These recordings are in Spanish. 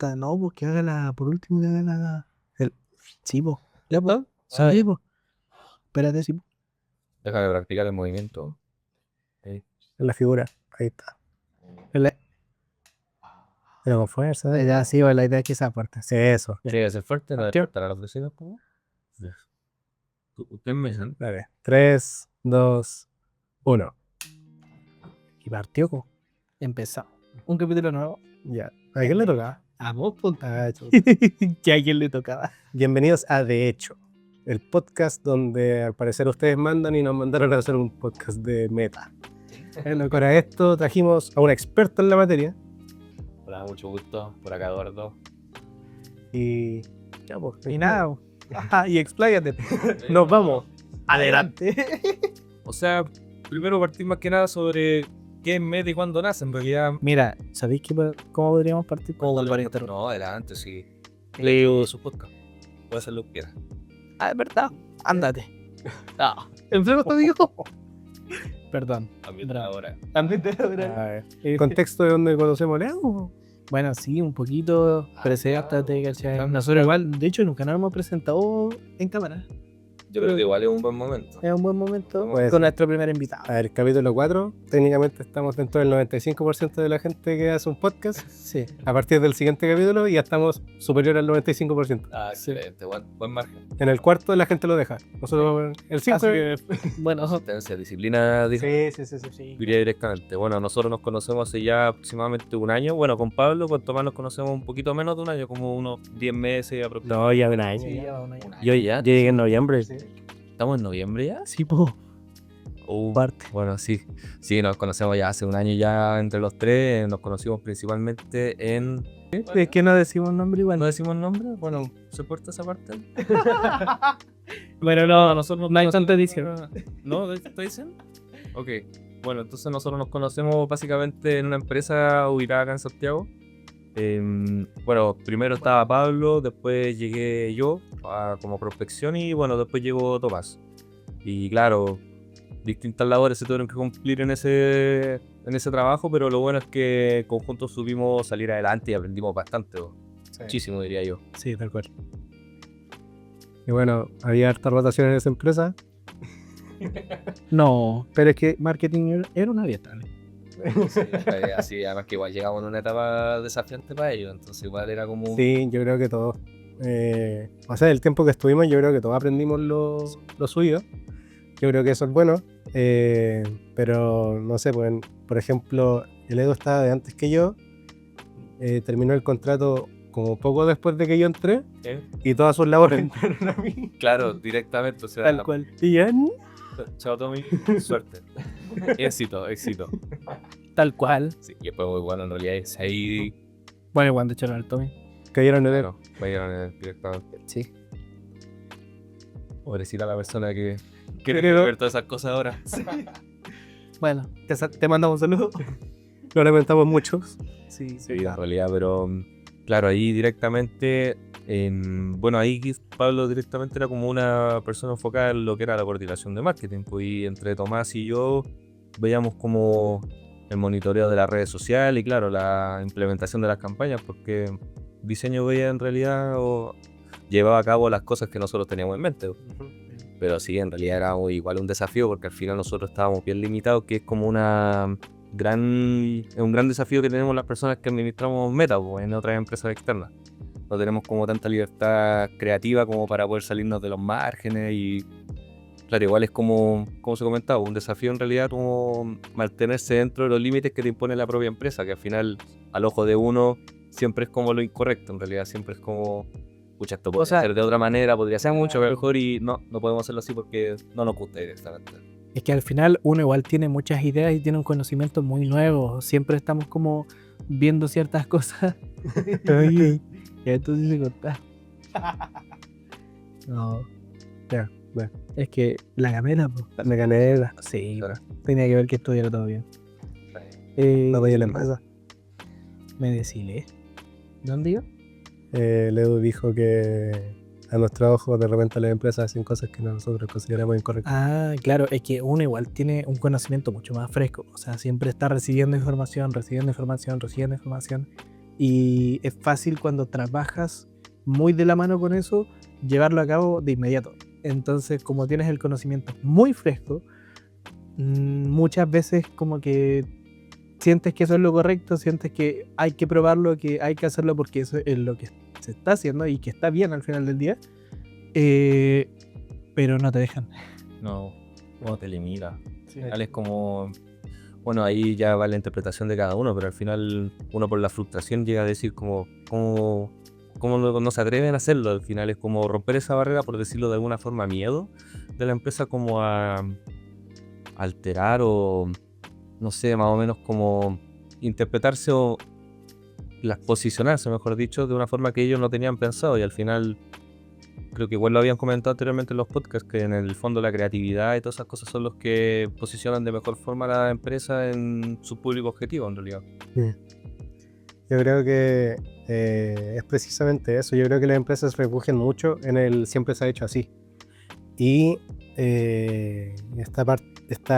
falta, no, pues que haga por último que haga el chivo. Ya, pues. Ah, Sí, pues. Espérate, sí. Deja de practicar el movimiento. En la figura. Ahí está. Pero con fuerza. Ya, sí, pues, la idea es que sea fuerte. Sí, eso. Tiene que ser fuerte, no Tío. despertar a los vecinos. ¿Cómo? Ustedes me dicen. Dale. 3, 2, 1. Y partió. Empezamos. Un capítulo nuevo. Ya. ¿A quién le tocaba? A vos, pues. Chuta. Que a quién le tocaba. Bienvenidos a De Hecho, el podcast donde al parecer ustedes mandan y nos mandaron a hacer un podcast de meta. Para esto trajimos a un experto en la materia Hola, mucho gusto. Por acá, Eduardo. y... Ya, pues, Y nada. Ajá, y expláyate. nos vamos. Adelante. O sea, primero partir más que nada sobre qué es meta y cuándo nace. En realidad, Mira, ¿sabéis cómo podríamos partir? Como volver a interrumpir. no, adelante, sí. Leo su podcast. Puede hacer lo que quiera. Ah, es verdad. Ándate. Ah, ¿enfermo tu hijo? Perdón. También Bravo. ahora. También te lo A ver, ¿el contexto de donde conocemos a Leo? Bueno, sí, un poquito. Preséntate, ¿cachai? Nosotros igual, de hecho, nunca nos hemos presentado en cámara. Yo creo que igual es un buen momento. Es un buen momento Pues, con nuestro primer invitado. A ver, capítulo 4. Técnicamente estamos dentro del 95% de la gente que hace un podcast. Sí. A partir del siguiente capítulo ya estamos superior al 95%. Ah, excelente. Buen margen. En el cuarto la gente lo deja. Nosotros el 5. Así que, bueno, Consistencia, disciplina, dijo. Sí. Diría directamente. Bueno, nosotros nos conocemos hace ya aproximadamente un año. Bueno, con Pablo, con Tomás nos conocemos un poquito menos de un año, como unos 10 meses aproximadamente. No, ya un año. sí, ya va un año. Yo ya. Llegué en noviembre. ¿Estamos en noviembre ya? Sí, po. Parte. Bueno, sí. Sí, nos conocemos ya hace un año ya entre los tres. Nos conocimos principalmente en... Es que no decimos nombre igual. ¿No decimos nombre? Bueno, ¿se puerta esa parte? Bueno, no, nosotros no hay tanta edición. ¿No? ¿Te dicen? Ok. Bueno, entonces nosotros nos conocemos básicamente en una empresa ubicada acá en Santiago. Bueno, primero estaba Pablo, después llegué yo como prospección y bueno, después llegó Tomás. Y claro, distintas labores se tuvieron que cumplir en ese trabajo, pero lo bueno es que conjuntos supimos salir adelante y aprendimos bastante, muchísimo diría yo. Sí, tal cual. Y bueno, había harta rotación en esa empresa. No, pero es que marketing era una dieta. Sí, así, además que igual llegamos en una etapa desafiante para ellos, entonces igual era como... Sí, yo creo que todos. O sea, el tiempo que estuvimos, yo creo que todos aprendimos lo suyo. Yo creo que eso es bueno. Pero no sé, pues, por ejemplo, el Edo estaba de antes que yo. Terminó el contrato como poco después de que yo entré. Y todas sus labores entraron a mí. Claro, directamente, o sea, Tal cual. Y ya, chao Tommy, suerte. Éxito. Tal cual. Sí, y después muy bueno en realidad es ahí... Bueno, cuando echaron al Tommy. cayeron en el... Bueno, vayan directamente. Sí. Pobrecita la persona que quiere ver todas esas cosas ahora. Bueno, te mandamos un saludo. Lo lamentamos mucho. Sí, Sí, en realidad, pero claro, ahí directamente, bueno, ahí Pablo directamente era como una persona enfocada en lo que era la coordinación de marketing, pues, y entre Tomás y yo veíamos como el monitoreo de las redes sociales y claro, la implementación de las campañas, porque diseño veía en realidad o llevaba a cabo las cosas que nosotros teníamos en mente. Pero sí, en realidad era igual un desafío porque al final nosotros estábamos bien limitados, que es como un gran desafío que tenemos las personas que administramos Meta pues, en otras empresas externas. No tenemos como tanta libertad creativa como para poder salirnos de los márgenes y claro, igual es como se comentaba, un desafío en realidad como mantenerse dentro de los límites que te impone la propia empresa, que al final al ojo de uno siempre es como lo incorrecto, en realidad siempre es como pucha, esto podría ser de otra manera, podría ser mucho mejor y no podemos hacerlo así porque no nos gusta directamente. Es que al final uno igual tiene muchas ideas y tiene un conocimiento muy nuevo. Siempre estamos como viendo ciertas cosas. Oye, ya esto sí se corta. No. Ya, bueno. Es que la gamela, pues. La canela. Sí, tenía que ver que estuviera todo bien. No doy la empresa. Me decilé. ¿Dónde iba? Edu dijo que a nuestro ojo de repente las empresas hacen cosas que nosotros consideramos incorrectas. Ah, claro, es que uno igual tiene un conocimiento mucho más fresco. O sea, siempre está recibiendo información. y es fácil cuando trabajas muy de la mano con eso, llevarlo a cabo de inmediato. Entonces, como tienes el conocimiento muy fresco, muchas veces como que sientes que eso es lo correcto, sientes que hay que probarlo, que hay que hacerlo porque eso es lo que se está haciendo y que está bien al final del día, pero no te dejan. No, no te limita. Sí. Al final es como, bueno, ahí ya va la interpretación de cada uno, pero al final uno por la frustración llega a decir como ¿cómo no se atreven a hacerlo? Al final es como romper esa barrera, por decirlo de alguna forma, miedo de la empresa como a alterar o, no sé, más o menos como interpretarse o posicionarse, mejor dicho, de una forma que ellos no tenían pensado, y al final creo que igual lo habían comentado anteriormente en los podcasts, que en el fondo la creatividad y todas esas cosas son los que posicionan de mejor forma a la empresa en su público objetivo, en realidad. Yo creo que es precisamente eso. Yo creo que las empresas se refugian mucho en el siempre se ha hecho así. Y esta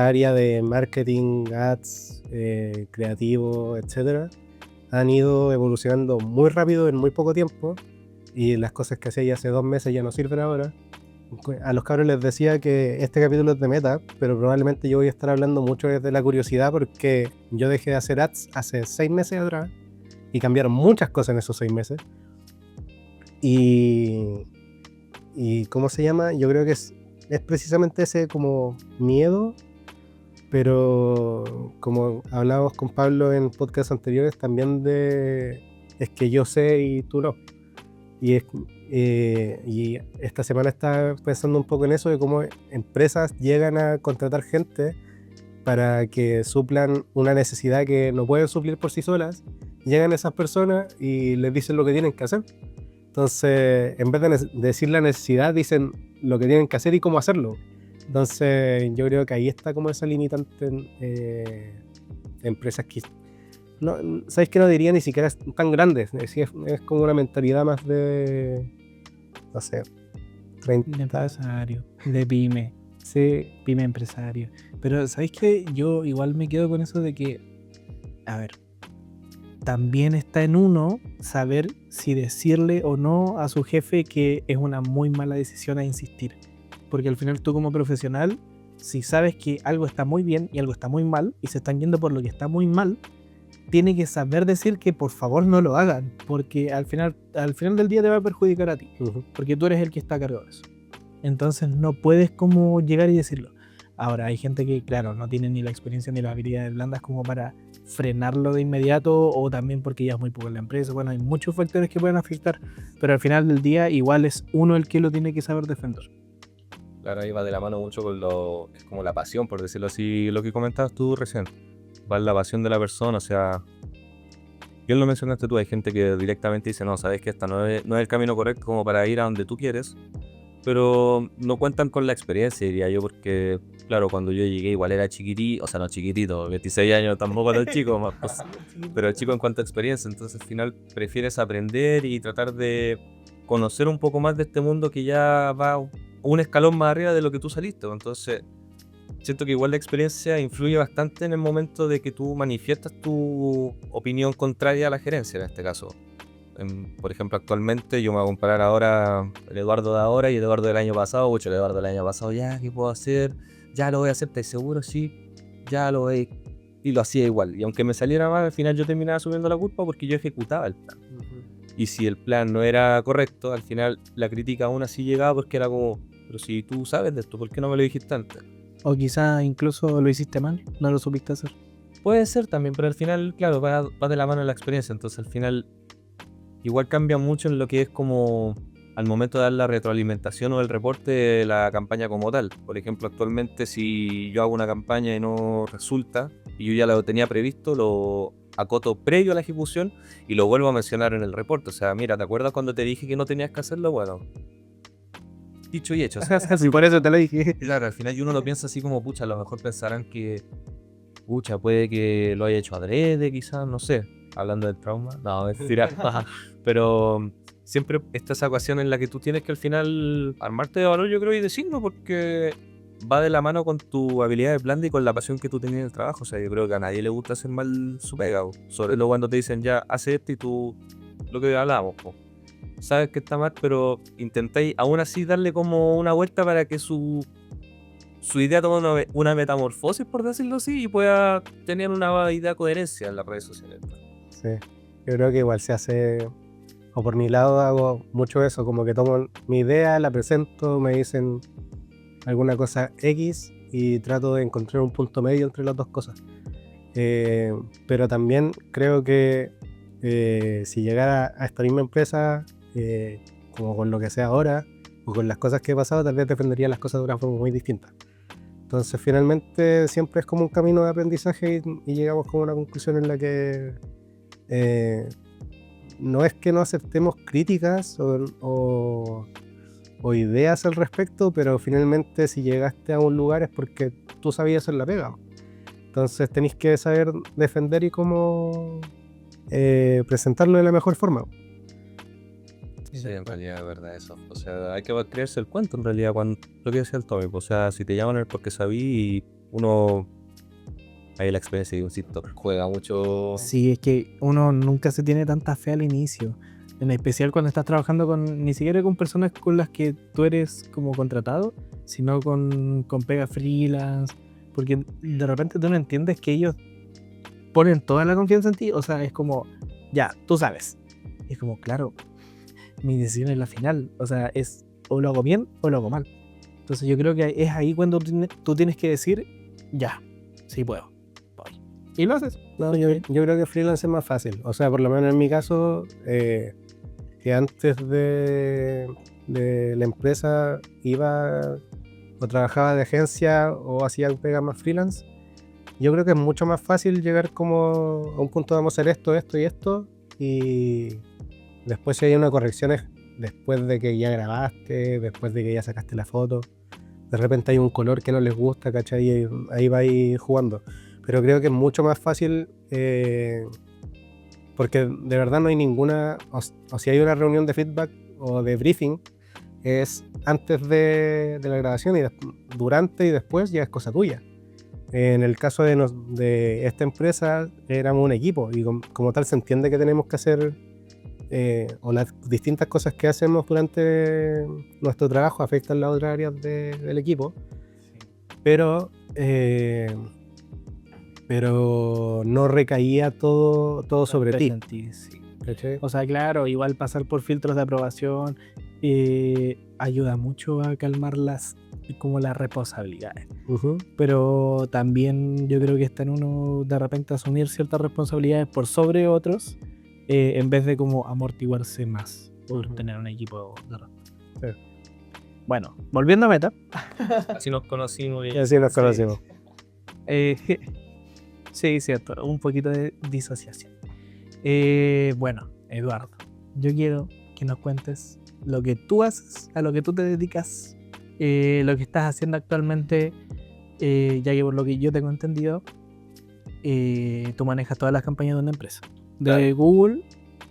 área de marketing, ads, creativo, etcétera, han ido evolucionando muy rápido en muy poco tiempo, y las cosas que hacía hace 2 meses ya no sirven ahora. A los cabros les decía que este capítulo es de meta, pero probablemente yo voy a estar hablando mucho desde la curiosidad, porque yo dejé de hacer ads hace 6 meses atrás y cambiaron muchas cosas en esos 6 meses. Y ¿cómo se llama? Yo creo que es precisamente ese como miedo, pero como hablábamos con Pablo en podcasts anteriores, también es que yo sé y tú no. Y esta semana estaba pensando un poco en eso, de cómo empresas llegan a contratar gente para que suplan una necesidad que no pueden suplir por sí solas. Llegan esas personas y les dicen lo que tienen que hacer. Entonces, en vez de decir la necesidad, dicen lo que tienen que hacer y cómo hacerlo. Entonces, yo creo que ahí está como esa limitante en empresas que... No, ¿sabes qué? No diría ni siquiera tan grandes. Es como una mentalidad más de... No sé... 30... De empresario, de pyme. Sí. Pyme empresario. Pero ¿sabéis qué? Yo igual me quedo con eso de que, a ver, también está en uno saber si decirle o no a su jefe que es una muy mala decisión a insistir. Porque al final tú como profesional, si sabes que algo está muy bien y algo está muy mal y se están yendo por lo que está muy mal, tiene que saber decir que por favor no lo hagan, porque al final del día te va a perjudicar a ti, porque tú eres el que está a cargo de eso. Entonces no puedes como llegar y decirlo. Ahora hay gente que, claro, no tiene ni la experiencia ni las habilidades blandas como para frenarlo de inmediato, o también porque ya es muy poco en la empresa. Bueno, hay muchos factores que pueden afectar, pero al final del día igual es uno el que lo tiene que saber defender. Claro, ahí va de la mano mucho con es como la pasión, por decirlo así, lo que comentabas tú recién. Va en la pasión de la persona, o sea, bien lo mencionaste tú, hay gente que directamente dice, no, sabes que esta no es el camino correcto como para ir a donde tú quieres, pero no cuentan con la experiencia, diría yo, porque, claro, cuando yo llegué igual era chiquitito, o sea, no chiquitito, 26 años tampoco tan chico, más, pues, pero chico en cuanto a experiencia, entonces al final prefieres aprender y tratar de conocer un poco más de este mundo que ya va un escalón más arriba de lo que tú saliste, entonces... Siento que igual la experiencia influye bastante en el momento de que tú manifiestas tu opinión contraria a la gerencia, en este caso. Por ejemplo, actualmente yo me voy a comparar ahora el Eduardo de ahora y el Eduardo del año pasado. Mucho el Eduardo del año pasado, ya, ¿qué puedo hacer? Ya lo voy a hacer, ¿estás seguro? Sí, ya lo voy. Y lo hacía igual. Y aunque me saliera mal, al final yo terminaba asumiendo la culpa porque yo ejecutaba el plan. Y si el plan no era correcto, al final la crítica aún así llegaba porque era como, pero si tú sabes de esto, ¿por qué no me lo dijiste antes? O quizá incluso lo hiciste mal, no lo supiste hacer. Puede ser también, pero al final, claro, va de la mano de la experiencia. Entonces al final igual cambia mucho en lo que es como al momento de dar la retroalimentación o el reporte de la campaña como tal. Por ejemplo, actualmente si yo hago una campaña y no resulta, y yo ya lo tenía previsto, lo acoto previo a la ejecución y lo vuelvo a mencionar en el reporte. O sea, mira, ¿te acuerdas cuando te dije que no tenías que hacerlo? Bueno, dicho y hecho. Sí, por eso te lo dije. Claro, al final uno lo piensa así como, pucha, a lo mejor pensarán que, pucha, puede que lo haya hecho adrede, quizás, no sé, hablando del trauma, no, es decir, pero siempre está esa ocasión en la que tú tienes que al final armarte de valor, yo creo, y de signo, porque va de la mano con tu habilidad de blanda y con la pasión que tú tenías en el trabajo. O sea, yo creo que a nadie le gusta hacer mal su pega, po. Sobre todo cuando te dicen ya, hace esto y tú, lo que hablábamos, po. Sabes que está mal, pero intentáis aún así darle como una vuelta para que su idea tome una metamorfosis, por decirlo así, y pueda tener una idea de coherencia en las redes sociales. Sí. Yo creo que igual se hace, o por mi lado hago mucho eso, como que tomo mi idea, la presento, me dicen alguna cosa X y trato de encontrar un punto medio entre las dos cosas. Pero también creo que si llegara a esta misma empresa, como con lo que sea ahora, o con las cosas que he pasado, tal vez defendería las cosas de una forma muy distinta. Entonces finalmente siempre es como un camino de aprendizaje y llegamos como a una conclusión en la que no es que no aceptemos críticas o ideas al respecto, pero finalmente si llegaste a un lugar es porque tú sabías hacer la pega. Entonces tenéis que saber defender y cómo presentarlo de la mejor forma. Sí, en realidad es verdad eso. O sea, hay que creerse el cuento en realidad, cuando lo que decía el Tommy. O sea, si te llaman es porque sabí y uno... Ahí la experiencia, insisto, juega mucho. Sí, es que uno nunca se tiene tanta fe al inicio. En especial cuando estás trabajando ni siquiera con personas con las que tú eres como contratado, sino con pega freelance. Porque de repente tú no entiendes que ellos ponen toda la confianza en ti. O sea, es como, ya, tú sabes. Y es como, claro, mi decisión es la final. O sea, es o lo hago bien o lo hago mal. Entonces yo creo que es ahí cuando tú tienes que decir, ya, sí puedo. Voy. Y lo haces. No, yo creo que freelance es más fácil. O sea, por lo menos en mi caso, que antes de la empresa iba o trabajaba de agencia o hacía pega más freelance, yo creo que es mucho más fácil llegar como a un punto de vamos a hacer esto, esto y esto, y después si hay una corrección es después de que ya grabaste, después de que ya sacaste la foto, de repente hay un color que no les gusta, ¿cachai? Y ahí va a ir jugando. Pero creo que es mucho más fácil porque de verdad no hay ninguna, o si hay una reunión de feedback o de briefing, es antes de la grabación y durante y después ya es cosa tuya. En el caso de esta empresa éramos un equipo y como tal se entiende que tenemos que hacer o las distintas cosas que hacemos durante nuestro trabajo afectan las otras áreas del equipo, pero no recaía todo sobre ti. Sí. ¿Cachai? O sea, claro, igual pasar por filtros de aprobación ayuda mucho a calmar como las responsabilidades. Uh-huh. Pero también yo creo que está en uno de repente asumir ciertas responsabilidades por sobre otros en vez de como amortiguarse más por tener un equipo de respuesta. Bueno, volviendo a Meta. Así nos conocimos. Y así nos conocimos. Sí, cierto, un poquito de disociación. Bueno, Eduardo, yo quiero que nos cuentes lo que tú haces, a lo que tú te dedicas, lo que estás haciendo actualmente, ya que por lo que yo tengo entendido, tú manejas todas las campañas de una empresa, de Claro. Google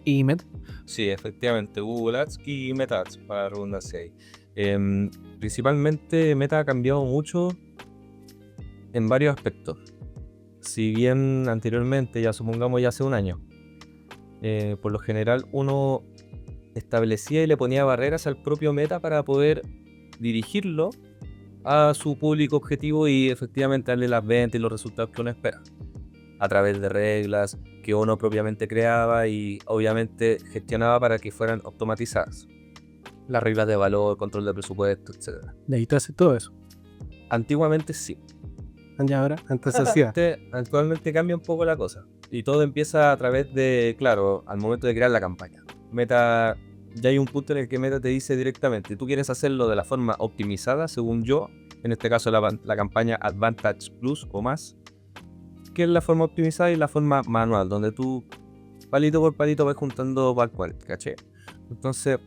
y Meta. Sí, efectivamente, Google Ads y Meta Ads, para redundancia ahí. Principalmente Meta ha cambiado mucho en varios aspectos. Si bien anteriormente, ya supongamos ya hace un año, por lo general uno establecía y le ponía barreras al propio Meta para poder dirigirlo a su público objetivo y efectivamente darle las ventas y los resultados que uno espera, a través de reglas que uno propiamente creaba y obviamente gestionaba para que fueran automatizadas. Las reglas de valor, control de presupuesto, etc. De ahí tú haces todo eso. Antiguamente sí. Ya ahora. Antes hacía. Actualmente cambia un poco la cosa. Y todo empieza a través de, claro, al momento de crear la campaña. Meta, ya hay un punto en el que Meta te dice directamente, tú quieres hacerlo de la forma optimizada, según yo, en este caso la campaña Advantage Plus o más, que es la forma optimizada y la forma manual, donde tú palito por palito vas juntando cual, ¿caché? Entonces,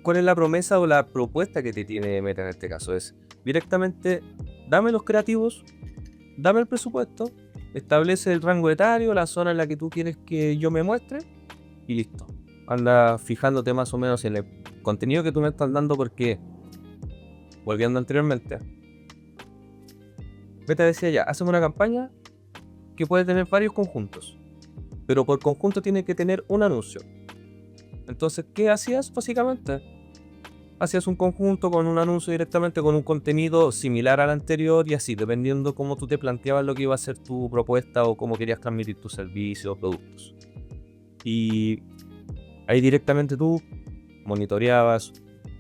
¿cuál es la promesa o la propuesta que te tiene Meta en este caso? Es directamente, dame los creativos, dame el presupuesto, establece el rango etario, la zona en la que tú quieres que yo me muestre y listo. Anda fijándote más o menos en el contenido que tú me estás dando porque volviendo anteriormente, Meta decía ya, hacemos una campaña que puede tener varios conjuntos, pero por conjunto tiene que tener un anuncio. Entonces, ¿qué hacías básicamente? Hacías un conjunto con un anuncio directamente con un contenido similar al anterior y así, dependiendo cómo tú te planteabas lo que iba a ser tu propuesta o cómo querías transmitir tus servicios o productos. Y ahí directamente tú monitoreabas.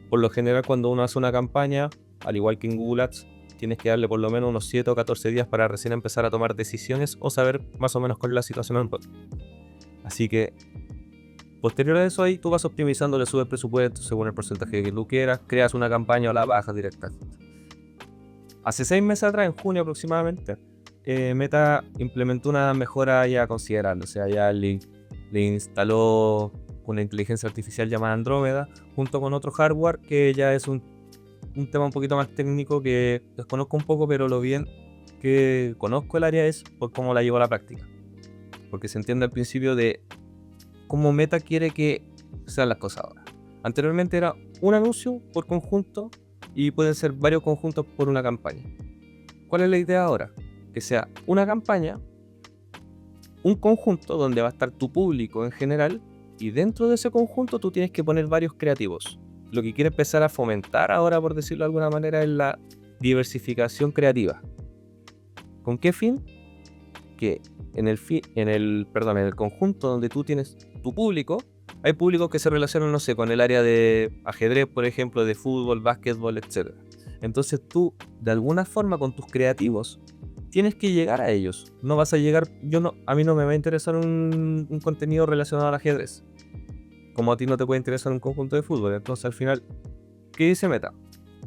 Por lo general, cuando uno hace una campaña, al igual que en Google Ads, tienes que darle por lo menos unos 7 o 14 días para recién empezar a tomar decisiones o saber más o menos cuál es la situación actual. Así que posterior a eso, ahí tú vas optimizando, le subes presupuesto según el porcentaje que tú quieras, creas una campaña o la bajas directamente. Hace 6 meses atrás, en junio aproximadamente, Meta implementó una mejora ya considerable. O sea, ya le instaló una inteligencia artificial llamada Andrómeda, junto con otro hardware que ya es un tema un poquito más técnico que desconozco un poco, pero lo bien que conozco el área es por cómo la llevo a la práctica. Porque se entiende al principio de cómo Meta quiere que sean las cosas ahora. Anteriormente era un anuncio por conjunto y pueden ser varios conjuntos por una campaña. ¿Cuál es la idea ahora? Que sea una campaña, un conjunto donde va a estar tu público en general y dentro de ese conjunto tú tienes que poner varios creativos. Lo que quiere empezar a fomentar ahora, por decirlo de alguna manera, es la diversificación creativa. ¿Con qué fin? Que en el conjunto donde tú tienes tu público, hay públicos que se relacionan, no sé, con el área de ajedrez, por ejemplo, de fútbol, básquetbol, etc. Entonces tú, de alguna forma, con tus creativos, tienes que llegar a ellos. No vas a llegar, a mí no me va a interesar un contenido relacionado al ajedrez, como a ti no te puede interesar un conjunto de fútbol. Entonces al final, ¿qué dice Meta?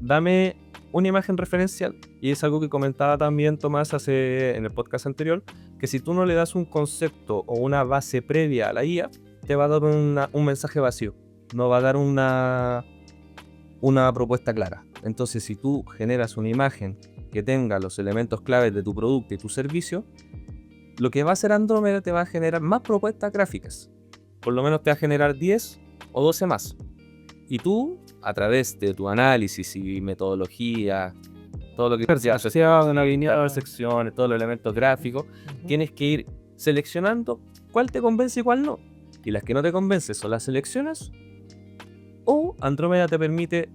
Dame una imagen referencial, y es algo que comentaba también Tomás en el podcast anterior, que si tú no le das un concepto o una base previa a la IA, te va a dar un mensaje vacío, no va a dar una propuesta clara. Entonces si tú generas una imagen que tenga los elementos claves de tu producto y tu servicio, lo que va a hacer Andrómeda te va a generar más propuestas gráficas, por lo menos te va a generar 10 o 12 más. Y tú, a través de tu análisis y metodología, todo lo que asociado, alineado, secciones, todos los elementos gráficos, tienes que ir seleccionando cuál te convence y cuál no. Y las que no te convencen son las selecciones, o Andrómeda te permite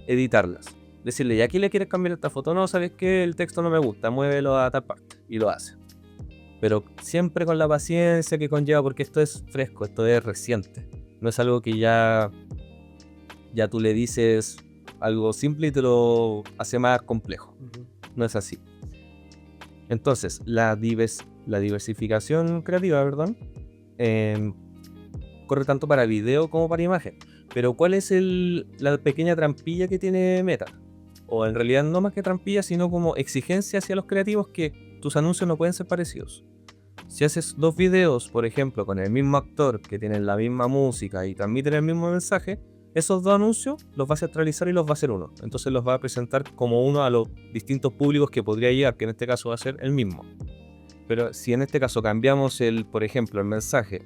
editarlas. Decirle, ¿y aquí le quieres cambiar esta foto? No, ¿sabes qué? El texto no me gusta, muévelo a tal parte. Y lo hace. Pero siempre con la paciencia que conlleva, porque esto es fresco, esto es reciente. No es algo que ya tú le dices algo simple y te lo hace más complejo. No es así. Entonces, la diversificación creativa, perdón, corre tanto para video como para imagen. Pero ¿cuál es la pequeña trampilla que tiene Meta? O en realidad no más que trampilla, sino como exigencia hacia los creativos, que tus anuncios no pueden ser parecidos. Si haces 2 videos, por ejemplo, con el mismo actor, que tienen la misma música y transmiten el mismo mensaje, esos 2 anuncios los va a centralizar y los va a hacer uno. Entonces los va a presentar como uno a los distintos públicos que podría llegar, que en este caso va a ser el mismo. Pero si en este caso cambiamos por ejemplo, el mensaje,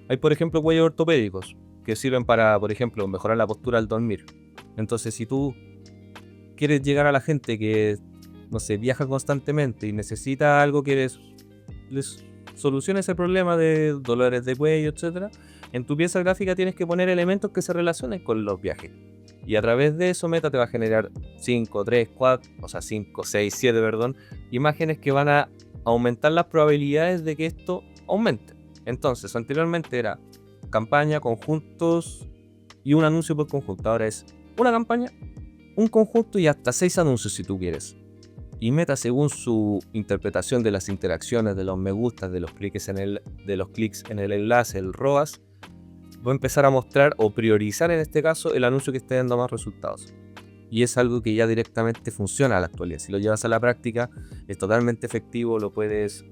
hay por ejemplo cuellos ortopédicos que sirven para, por ejemplo, mejorar la postura al dormir. Entonces si tú quieres llegar a la gente que, no sé, viaja constantemente y necesita algo que les solucione ese problema de dolores de cuello, etc., en tu pieza gráfica tienes que poner elementos que se relacionen con los viajes. Y a través de eso Meta te va a generar 5, 3, 4, o sea 5, 6, 7, perdón, imágenes que van a aumentar las probabilidades de que esto aumente. Entonces, anteriormente era campaña, conjuntos y un anuncio por conjunto. Ahora es una campaña, un conjunto y hasta 6 anuncios si tú quieres. Y Meta, según su interpretación de las interacciones, de los me gustas, de los clics en el enlace, el ROAS, va a empezar a mostrar o priorizar en este caso el anuncio que esté dando más resultados. Y es algo que ya directamente funciona a la actualidad. Si lo llevas a la práctica, es totalmente efectivo, lo puedes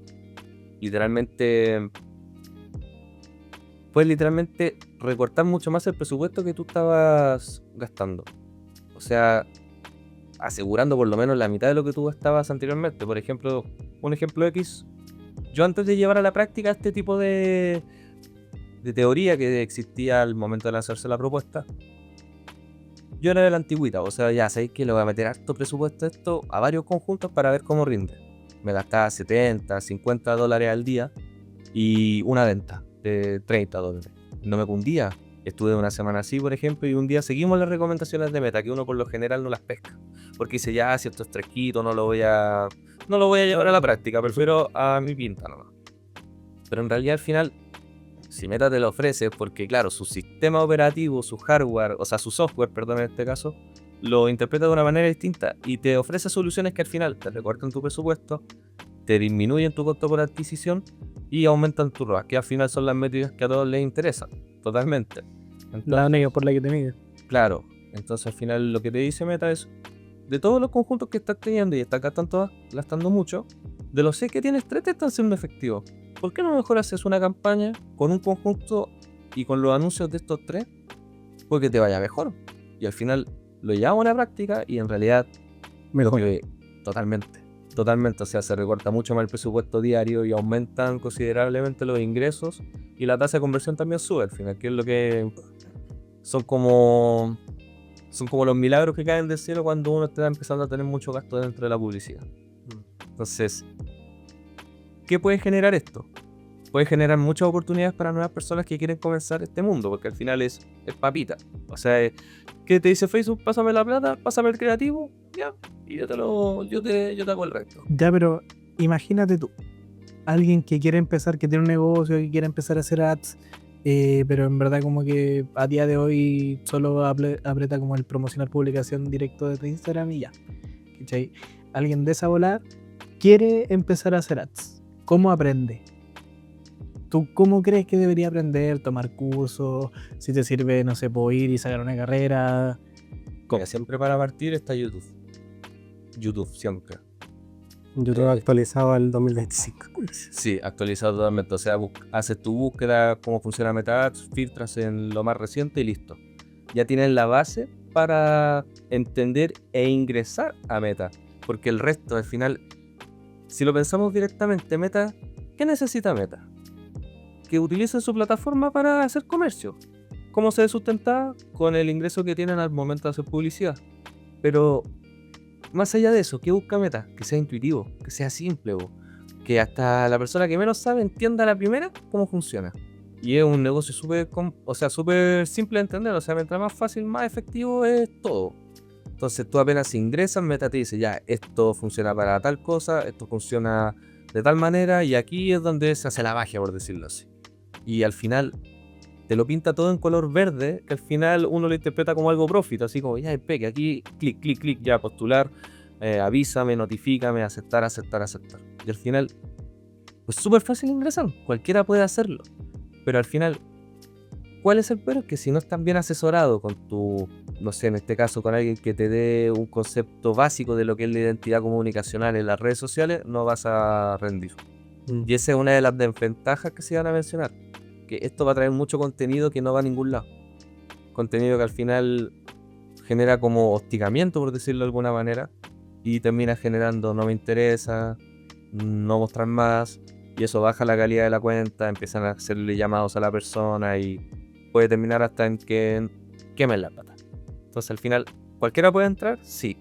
literalmente recortar mucho más el presupuesto que tú estabas gastando. O sea, asegurando por lo menos la mitad de lo que tú gastabas anteriormente. Por ejemplo, un ejemplo X, yo antes de llevar a la práctica este tipo de teoría que existía al momento de lanzarse la propuesta, yo era de la antigüita, o sea, ya sabéis que le voy a meter harto presupuesto a esto, a varios conjuntos para ver cómo rinde. Me gastaba 70, 50 dólares al día y una venta de 30 dólares. No me cundía. Estuve una semana así, por ejemplo, y un día seguimos las recomendaciones de Meta, que uno por lo general no las pesca. Porque dice, ya, si esto es fresquito, no lo voy a llevar a la práctica, prefiero a mi pinta nomás. Pero en realidad al final, si Meta te lo ofrece, porque claro, su sistema operativo, su hardware, o sea, su software, perdón, en este caso, lo interpreta de una manera distinta y te ofrece soluciones que al final te recortan tu presupuesto, te disminuyen tu costo por adquisición y aumentan tu ROAS, que al final son las métricas que a todos les interesan, totalmente. Entonces, La única por la que te mide. claro, entonces al final lo que te dice Meta es, de todos los conjuntos que estás teniendo y estás gastando mucho, de los 6 que tienes, 3 te están siendo efectivos. ¿Por qué no mejor haces una campaña con un conjunto y con los anuncios de estos 3? Porque te vaya mejor. Y al final lo llevamos a la práctica y en realidad Mejor. totalmente. O sea, se recorta mucho más el presupuesto diario y aumentan considerablemente los ingresos y la tasa de conversión también sube al final, que es lo que son como los milagros que caen del cielo cuando uno está empezando a tener mucho gasto dentro de la publicidad. Entonces, ¿qué puede generar esto? Puede generar muchas oportunidades para nuevas personas que quieren comenzar este mundo, porque al final es papita. O sea, ¿qué te dice Facebook? Pásame la plata, pásame el creativo, ya, y yo te hago el resto. Ya, pero imagínate tú, alguien que quiere empezar, que tiene un negocio, que quiere empezar a hacer ads, pero en verdad como que a día de hoy solo aprieta como el promocionar publicación directo de tu Instagram y ya. ¿Cachai? Alguien de esa bola quiere empezar a hacer ads. ¿Cómo aprende? ¿Tú cómo crees que debería aprender? ¿Tomar cursos? Si te sirve, no sé, puedo ir y sacar una carrera. Como siempre para partir está YouTube. YouTube, siempre. YouTube actualizado al 2025. Sí, actualizado totalmente. O sea, haces tu búsqueda, cómo funciona MetaAds, filtras en lo más reciente y listo. Ya tienes la base para entender e ingresar a Meta. Porque el resto, al final, si lo pensamos directamente, Meta, ¿qué necesita Meta? Que utilicen su plataforma para hacer comercio. ¿Cómo se sustenta? Con el ingreso que tienen al momento de hacer publicidad. Pero más allá de eso, ¿qué busca Meta? Que sea intuitivo, que sea simple, que hasta la persona que menos sabe entienda a la primera cómo funciona. Y es un negocio súper simple de entender, o sea, mientras más fácil, más efectivo es todo. Entonces tú apenas ingresas, Meta te dice, ya, esto funciona para tal cosa, esto funciona de tal manera, y aquí es donde se hace la magia, por decirlo así. Y al final te lo pinta todo en color verde, que al final uno lo interpreta como algo profit, así como, ya, pegue, aquí, clic, ya, postular, avísame, notifícame, aceptar. Y al final, pues súper fácil ingresar, cualquiera puede hacerlo. Pero al final, ¿cuál es el pero? Que si no estás bien asesorado con tu, no sé, en este caso con alguien que te dé un concepto básico de lo que es la identidad comunicacional en las redes sociales, no vas a rendir. Y esa es una de las desventajas que se van a mencionar. Que esto va a traer mucho contenido que no va a ningún lado. Contenido que al final genera como hostigamiento, por decirlo de alguna manera, y termina generando no me interesa, no mostrar más, y eso baja la calidad de la cuenta, empiezan a hacerle llamados a la persona y puede terminar hasta en que quemen la plata. Entonces al final, ¿cualquiera puede entrar? Sí.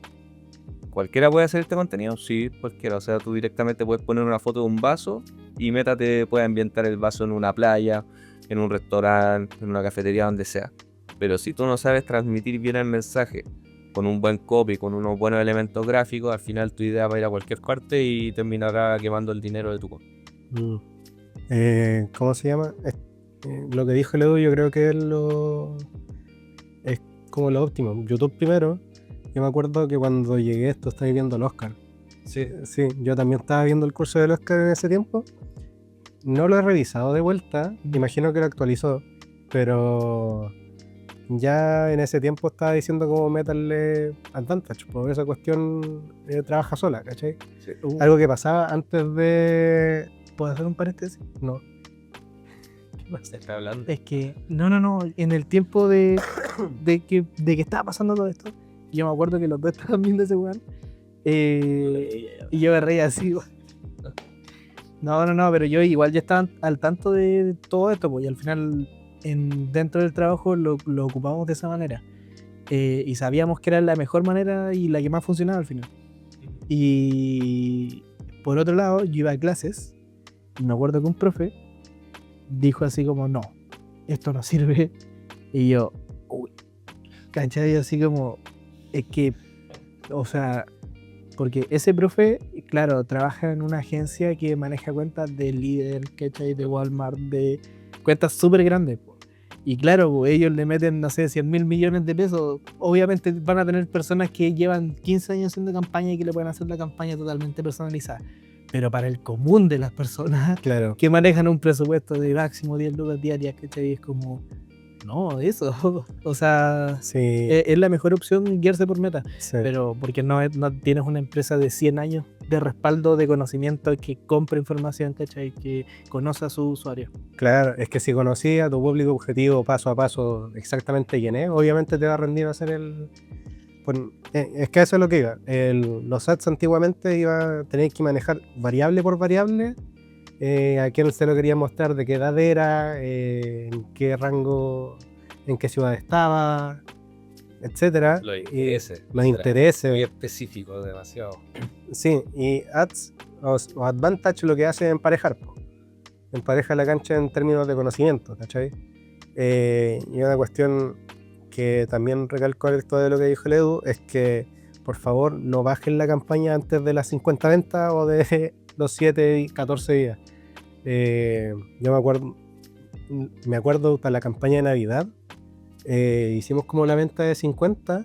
¿Cualquiera puede hacer este contenido? Sí, cualquiera. O sea, tú directamente puedes poner una foto de un vaso y Meta te puede ambientar el vaso en una playa, en un restaurante, en una cafetería, donde sea. Pero si tú no sabes transmitir bien el mensaje con un buen copy, con unos buenos elementos gráficos, al final tu idea va a ir a cualquier parte y terminará quemando el dinero de tu cuenta. ¿Cómo se llama? Lo que dijo el Edu, yo creo que es como lo óptimo. YouTube primero. Yo me acuerdo que cuando llegué esto estaba viendo el Oscar. Sí, yo también estaba viendo el curso del Oscar en ese tiempo. No lo he revisado de vuelta, imagino que lo actualizó, pero ya en ese tiempo estaba diciendo cómo meterle advantage, porque esa cuestión trabaja sola, ¿cachai? Sí. Algo que pasaba antes de... ¿Puedo hacer un paréntesis? No. ¿Qué más se está hablando? Es que, no, en el tiempo de que estaba pasando todo esto, yo me acuerdo que los dos estaban viendo ese weón, y yo me reía así, weón. No, pero yo igual ya estaba al tanto de todo esto, pues, y al final dentro del trabajo lo ocupamos de esa manera. y sabíamos que era la mejor manera y la que más funcionaba al final. Y por otro lado, yo iba a clases y me acuerdo que un profe dijo así como, no, esto no sirve. Y yo, uy, ¿cachai? Así como, es que, o sea, porque ese profe, claro, trabaja en una agencia que maneja cuentas de Líder, ¿cachai? De Walmart, de cuentas súper grandes. Po. Y claro, po, ellos le meten, no sé, 100.000 millones de pesos. Obviamente van a tener personas que llevan 15 años haciendo campaña y que le pueden hacer la campaña totalmente personalizada. Pero para el común de las personas Claro. que manejan un presupuesto de máximo 10 lucas diarias, ¿cachai? Es como, no, eso. O sea, Sí, es la mejor opción guiarse por Meta. sí. Pero porque no tienes una empresa de 100 años de respaldo, de conocimiento, que compra información, ¿cachai? Que conoce a su usuario. Claro, es que si conocías a tu público objetivo paso a paso exactamente quién es, obviamente te va a rendir hacer el... es que eso es lo que iba. Los ads antiguamente iba a tener que manejar variable por variable a quién se lo quería mostrar, de qué edad era, en qué rango, en qué ciudad estaba, etcétera. Los Y intereses. los intereses. Muy específicos, demasiado. Sí, y Ads o Advantage lo que hace es emparejar, po. Empareja la cancha en términos de conocimiento, ¿cachai? Y una cuestión que también recalco esto de lo que dijo el Edu es que por favor no bajen la campaña antes de las 50 ventas o de los 7 y 14 días. Yo me acuerdo para la campaña de Navidad, hicimos como la venta de 50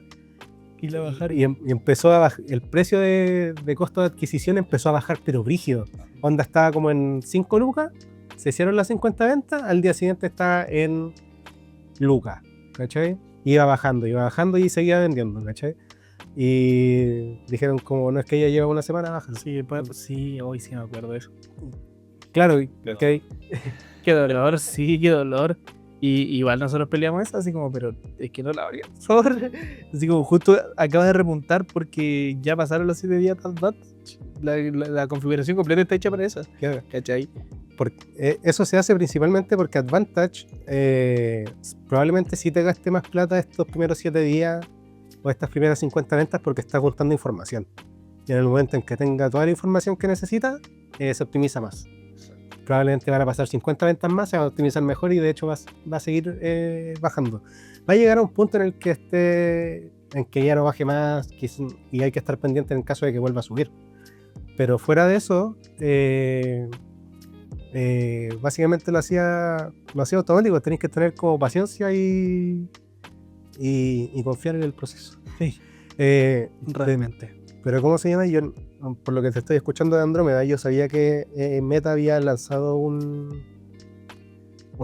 Y la bajar. y empezó a bajar, el precio de costo de adquisición empezó a bajar, pero brígido. Onda estaba como en 5 lucas, se hicieron las 50 ventas, al día siguiente estaba en lucas, ¿cachai? Iba bajando y seguía vendiendo, ¿cachai? Y dijeron como, no es que ella lleva una semana baja. Sí, sí, hoy sí me acuerdo de eso. Claro, Claro. ¿ok? Qué dolor, sí, qué dolor. Y igual nosotros peleamos eso, así como, pero es que no la abrí. Así como justo acaba de repuntar porque ya pasaron los 7 días la configuración completa está hecha para eso. Claro. ¿Cachai? Eso se hace principalmente porque Advantage probablemente sí te gaste más plata estos primeros 7 días o estas primeras 50 ventas porque está juntando información. Y en el momento en que tenga toda la información que necesita, se optimiza más. Probablemente van a pasar 50 ventas más, se va a optimizar mejor y de hecho va a seguir bajando. Va a llegar a un punto en el que en que ya no baje más y hay que estar pendiente en el caso de que vuelva a subir. Pero fuera de eso, básicamente lo hacía automático. Tenéis que tener como paciencia y confiar en el proceso. Sí, realmente. Pero ¿cómo se llama? Yo, por lo que te estoy escuchando de Andrómeda, yo sabía que Meta había lanzado una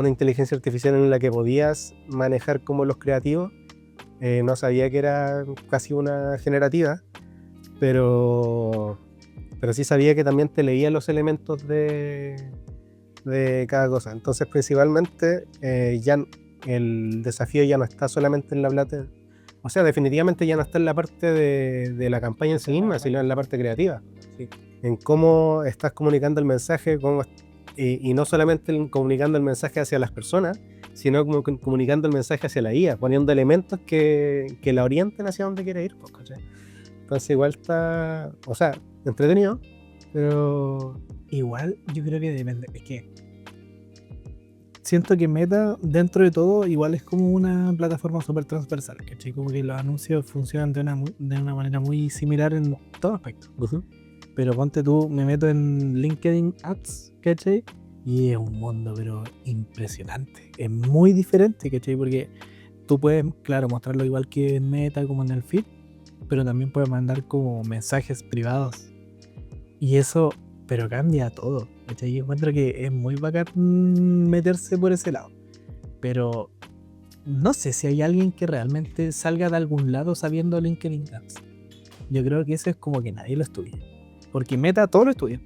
inteligencia artificial en la que podías manejar como los creativos. No sabía que era casi una generativa, pero sí sabía que también te leía los elementos de cada cosa. Entonces principalmente ya el desafío ya no está solamente en la plata. O sea, definitivamente ya no está en la parte de la campaña en sí misma, sino en la parte creativa. Sí. En cómo estás comunicando el mensaje, y no solamente comunicando el mensaje hacia las personas, sino como comunicando el mensaje hacia la IA, poniendo elementos que la orienten hacia donde quiere ir. ¿Cachai? Entonces igual está, o sea, entretenido, pero... Igual yo creo que depende. Es que siento que Meta, dentro de todo, igual es como una plataforma súper transversal, ¿cachai? Como que los anuncios funcionan de una manera muy similar en todo aspecto. Pero ponte tú, me meto en LinkedIn Ads, ¿cachai? Y es un mundo, pero impresionante. Es muy diferente, ¿cachai? Porque tú puedes, claro, mostrarlo igual que en Meta, como en el feed, pero también puedes mandar como mensajes privados. Y eso, pero cambia todo, ¿cachai? Yo encuentro que es muy bacán meterse por ese lado. Pero no sé si hay alguien que realmente salga de algún lado sabiendo LinkedIn Ads. Yo creo que eso es como que nadie lo estudia. Porque Meta todo lo estudia.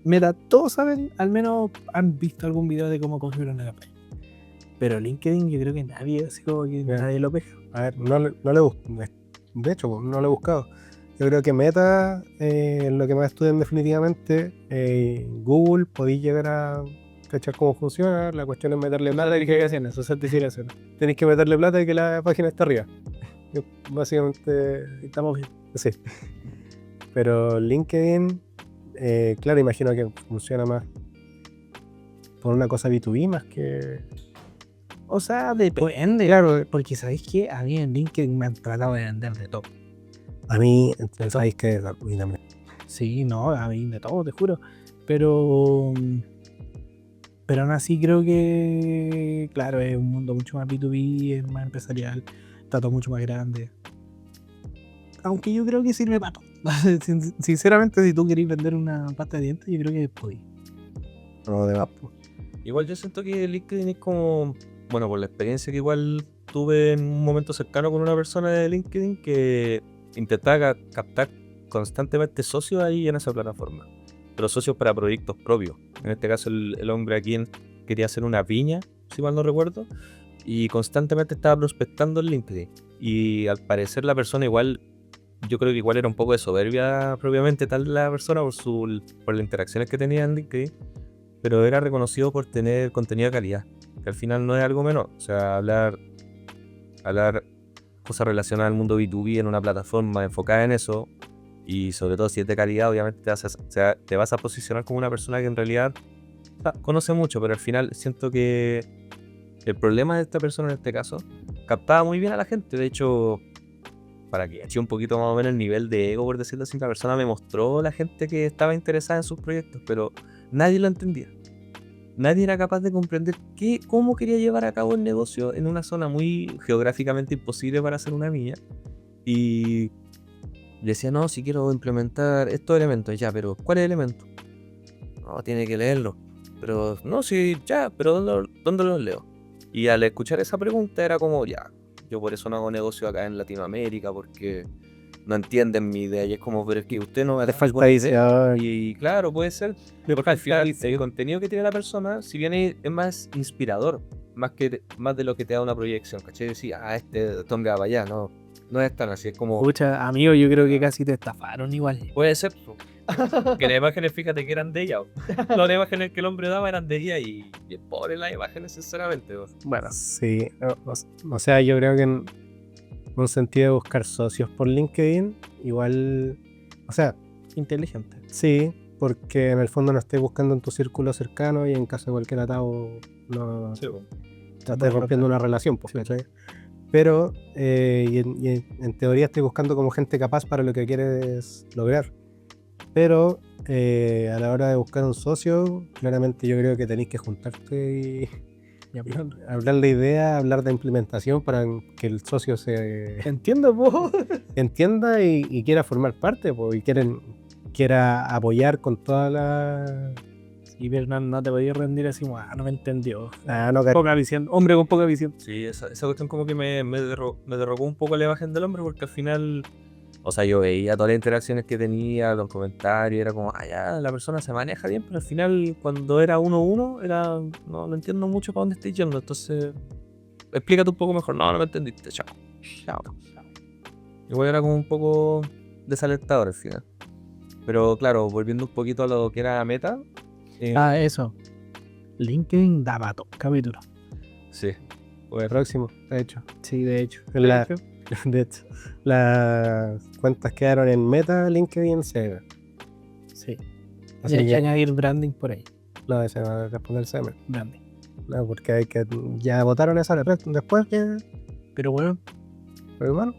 Meta todos saben, al menos han visto algún video de cómo configurar una campaña. Pero LinkedIn yo creo que nadie, así como que nadie lo pesca. A ver, no le busco. De hecho, pues, no lo he buscado. Yo creo que Meta es lo que más estudian definitivamente. Google, podéis llegar a cachar cómo funciona. La cuestión es meterle plata y que Notificaciones, o certificaciones. tenéis que meterle plata y que la página esté arriba. Básicamente, Estamos bien. sí. Pero LinkedIn, claro, imagino que funciona más por una cosa B2B más que... O sea, depende, claro, porque sabéis que a mí en LinkedIn me han tratado de vender de todo. A mí, sabéis que a mí también. Sí, no, a mí de todo, te juro. Pero aún así creo que, claro, es un mundo mucho más B2B, es más empresarial, está todo mucho más grande. Aunque yo creo que sirve para todo. Sinceramente, si tú querés vender una pasta de dientes, yo creo que podés. No, de más, pues. Igual yo siento que LinkedIn es como, bueno, por la experiencia que igual tuve en un momento cercano con una persona de LinkedIn que intentaba captar constantemente socios ahí en esa plataforma, pero socios para proyectos propios. En este caso el hombre aquí quería hacer una piña, si mal no recuerdo, y constantemente estaba prospectando en LinkedIn. Y al parecer la persona igual, yo creo que igual era un poco de soberbia propiamente tal la persona por las interacciones que tenía en LinkedIn, pero era reconocido por tener contenido de calidad, que al final no es algo menor. O sea, hablar cosas relacionadas al mundo B2B en una plataforma enfocada en eso, y sobre todo si es de calidad, obviamente te vas a posicionar como una persona que en realidad conoce mucho, pero al final siento que el problema de esta persona en este caso, captaba muy bien a la gente. De hecho, para que eche un poquito más o menos el nivel de ego, por decirlo así, la persona me mostró la gente que estaba interesada en sus proyectos, pero nadie lo entendía. Nadie era capaz de comprender cómo quería llevar a cabo el negocio en una zona muy geográficamente imposible para hacer una milla. Y le decía, no, si quiero implementar estos elementos, ya, pero ¿cuál elemento? No, tiene que leerlo. Pero, no, sí, ya, pero ¿dónde los leo? Y al escuchar esa pregunta era como, ya, yo por eso no hago negocio acá en Latinoamérica, porque no entienden mi idea. Y es como, pero es que usted no me Te falta visión. Y claro, puede ser, porque al final el contenido que tiene la persona, si bien es más inspirador, más de lo que te da una proyección, ¿cachai? Decir, este hombre va para allá, no es tan así, es como... Pucha, amigo, yo creo que casi te estafaron igual. Puede ser, que las imágenes, fíjate que eran de ella. Las imágenes que el hombre daba eran de ella y es pobre las imágenes, sinceramente. Bueno, Sí, o sea, yo creo que en un sentido de buscar socios por LinkedIn, igual, o sea, inteligente. sí, porque en el fondo no estés buscando en tu círculo cercano y en caso de cualquier atado no estás rompiendo una relación, pues, ¿cachai? Pero en teoría estoy buscando como gente capaz para lo que quieres lograr. Pero a la hora de buscar un socio, claramente yo creo que tenéis que juntarte y hablar la idea, hablar de implementación para que el socio se Entiendo, vos. entienda y quiera formar parte, pues, y quiera apoyar con toda la... Y Bernard, no te podías rendir así, no me entendió. no, Poca visión, hombre con poca visión. Sí, esa cuestión como que me derrocó un poco la imagen del hombre, porque al final, o sea, yo veía todas las interacciones que tenía, los comentarios, era como, ya, la persona se maneja bien, pero al final cuando era 1-1, no entiendo mucho para dónde estoy yendo, entonces, explícate un poco mejor. No me entendiste, chao. Igual era como un poco desalentador al final. Pero claro, volviendo un poquito a lo que era Meta. Eso. LinkedIn daba todo capítulo. Sí. el próximo, de hecho. Sí, de hecho. De hecho, las cuentas quedaron en Meta, LinkedIn, Sega. Sí. Así Hay que que añadir branding por ahí. no, ese va a responder Sega. Branding. No, porque ya votaron esa después que... Pero bueno, Pero bueno,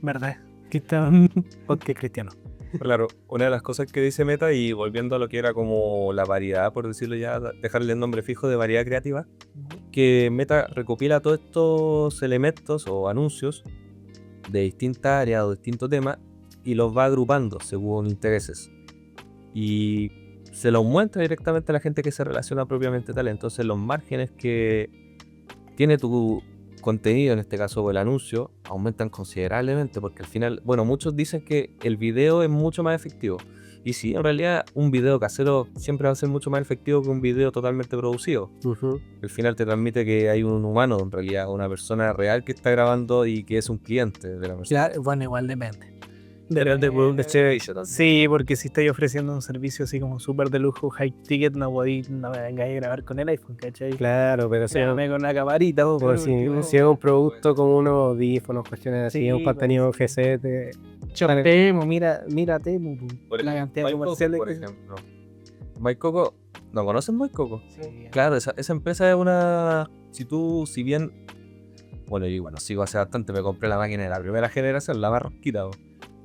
verdad. Aquí está un podcast cristiano. Claro, una de las cosas que dice Meta, y volviendo a lo que era como la variedad, por decirlo ya, dejarle el nombre fijo de variedad creativa, que Meta recopila todos estos elementos o anuncios de distintas áreas o distintos temas y los va agrupando según intereses. Y se los muestra directamente a la gente que se relaciona propiamente tal. Entonces los márgenes que tiene tu contenido, en este caso o el anuncio, aumentan considerablemente, porque al final, bueno, muchos dicen que el video es mucho más efectivo. Y sí, en realidad un video casero siempre va a ser mucho más efectivo que un video totalmente producido. Al final te transmite que hay un humano, en realidad, una persona real que está grabando y que es un cliente de la persona. Claro, bueno, igual depende. de Chevy. Sí, porque si estáis ofreciendo un servicio así como súper de lujo, high ticket, no me vengáis a grabar con el iPhone, ¿cachai? Claro, pero si, Grábame con una camarita, vos, por por último. si es un producto como unos audífonos, cuestiones así, Sí, un contenido pues, GC, Temo, mira Temu, Por la cantidad Mycoco, comercial por que... ejemplo. Mycoco, ¿no conocen Mycoco? Sí, Claro, esa empresa es una... Si bien... Bueno, yo igual, sigo hace bastante, me compré la máquina de la primera generación, la más rosquita,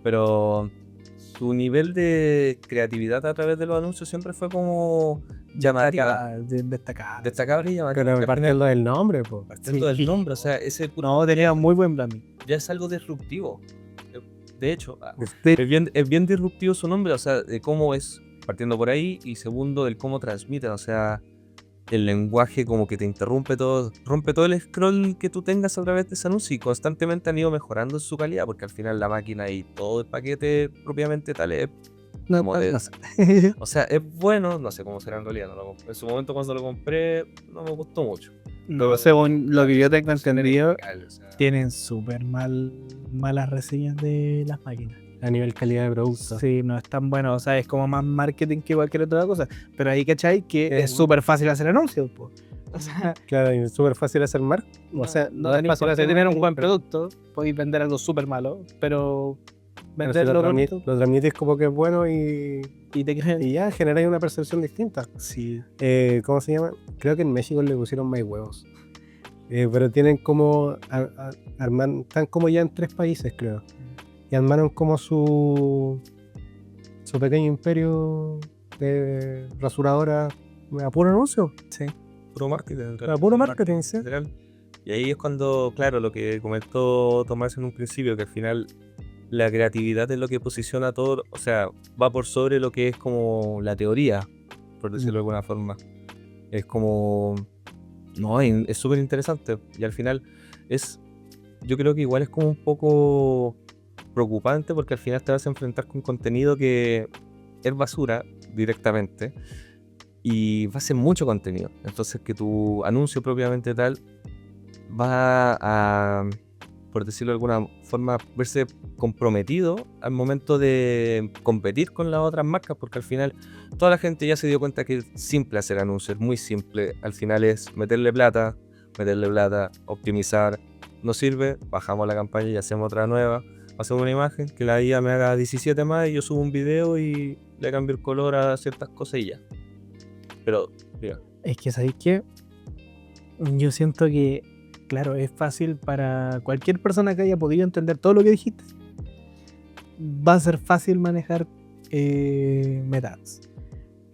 pero su nivel de creatividad a través de los anuncios siempre fue como llamativa, destacada. destacable y llamativa. pero Al final, partiendo del nombre, pues. partiendo del nombre, o sea, ese No, tenía muy buen branding. ya es algo disruptivo. De hecho, es bien disruptivo su nombre, o sea, de cómo es, partiendo por ahí, y segundo, del cómo transmite, o sea, el lenguaje como que te interrumpe todo, rompe todo el scroll que tú tengas a través de ese anuncio y constantemente han ido mejorando en su calidad, porque al final la máquina y todo el paquete propiamente tal es, No, como de- no sé. o sea, es bueno, no sé cómo será en realidad, no lo compré. En su momento cuando lo compré no me gustó mucho. No, según lo que yo tengo entendido, O sea, tienen súper malas reseñas de las máquinas. A nivel calidad de producto. Sí, no es tan bueno, o sea, es como más marketing que cualquier otra cosa. Pero ahí, ¿cachai? Que Es es súper fácil hacer anuncios, po. O sea, Claro, y es súper fácil hacer marketing. O sea, no es fácil hacer, tener un buen producto, podéis vender algo súper malo, pero pero si venderlo bonito lo transmitís como que es bueno y y te creen. ya generáis una percepción distinta. Sí. ¿Cómo se llama? Creo que en México le pusieron más huevos. Pero tienen como están como ya en 3 países, creo. Y armaron como su pequeño imperio de rasuradora a puro anuncio. Sí. puro marketing. A puro marketing, sí. Literal. Y ahí es cuando, claro, lo que comentó Tomás en un principio, que al final la creatividad es lo que posiciona todo, o sea, va por sobre lo que es como la teoría, por decirlo de alguna forma. Es como, no, es súper interesante. Y al final yo creo que igual es como un poco preocupante porque al final te vas a enfrentar con contenido que es basura directamente y va a ser mucho contenido. Entonces que tu anuncio propiamente tal va a, por decirlo de alguna forma, verse comprometido al momento de competir con las otras marcas, porque al final toda la gente ya se dio cuenta que es simple hacer anuncios, es muy simple. Al final es meterle plata, optimizar. No sirve, bajamos la campaña y hacemos otra nueva. Hacemos una imagen, que la IA me haga 17 más y yo subo un video y le cambio el color a ciertas cosas y ya. Pero, mira, Es que, ¿sabéis qué? Yo siento que, claro, es fácil para cualquier persona que haya podido entender todo lo que dijiste. Va a ser fácil manejar metas.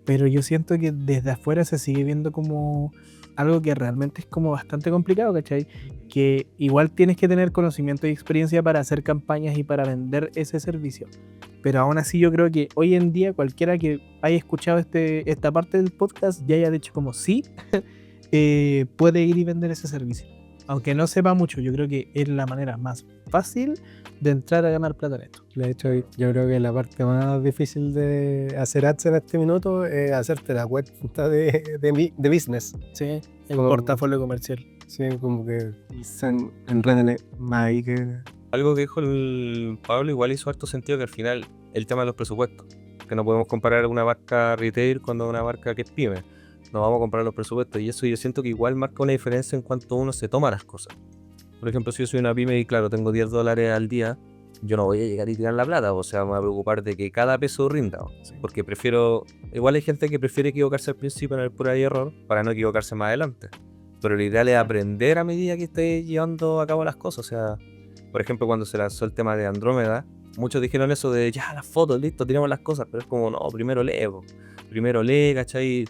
Pero yo siento que desde afuera se sigue viendo como algo que realmente es como bastante complicado, ¿cachai? Que igual tienes que tener conocimiento y experiencia para hacer campañas y para vender ese servicio. Pero aún así yo creo que hoy en día cualquiera que haya escuchado esta parte del podcast ya haya dicho como sí, puede ir y vender ese servicio. Aunque no sepa mucho, yo creo que es la manera más fácil de entrar a ganar plata en esto. De hecho, yo creo que la parte más difícil de hacer ads en este minuto es hacerte la cuenta de business. Sí, el Como- portafolio comercial. Sí, como que en redes más ahí que... algo que dijo el Pablo igual hizo harto sentido, que al final el tema de los presupuestos, que no podemos comparar una marca retail con una marca que es pyme, no vamos a comparar los presupuestos y eso yo siento que igual marca una diferencia en cuanto uno se toma las cosas. Por ejemplo, si yo soy una pyme y claro, tengo $10 al día, yo no voy a llegar y tirar la plata, o sea, me voy a preocupar de que cada peso rinda, porque igual hay gente que prefiere equivocarse al principio en el prueba y error para no equivocarse más adelante, pero lo ideal es aprender a medida que estés llevando a cabo las cosas, o sea, por ejemplo, cuando se lanzó el tema de Andrómeda, muchos dijeron eso de ya las fotos, listo, tiramos las cosas, pero es como no, primero lee, ¿cachai?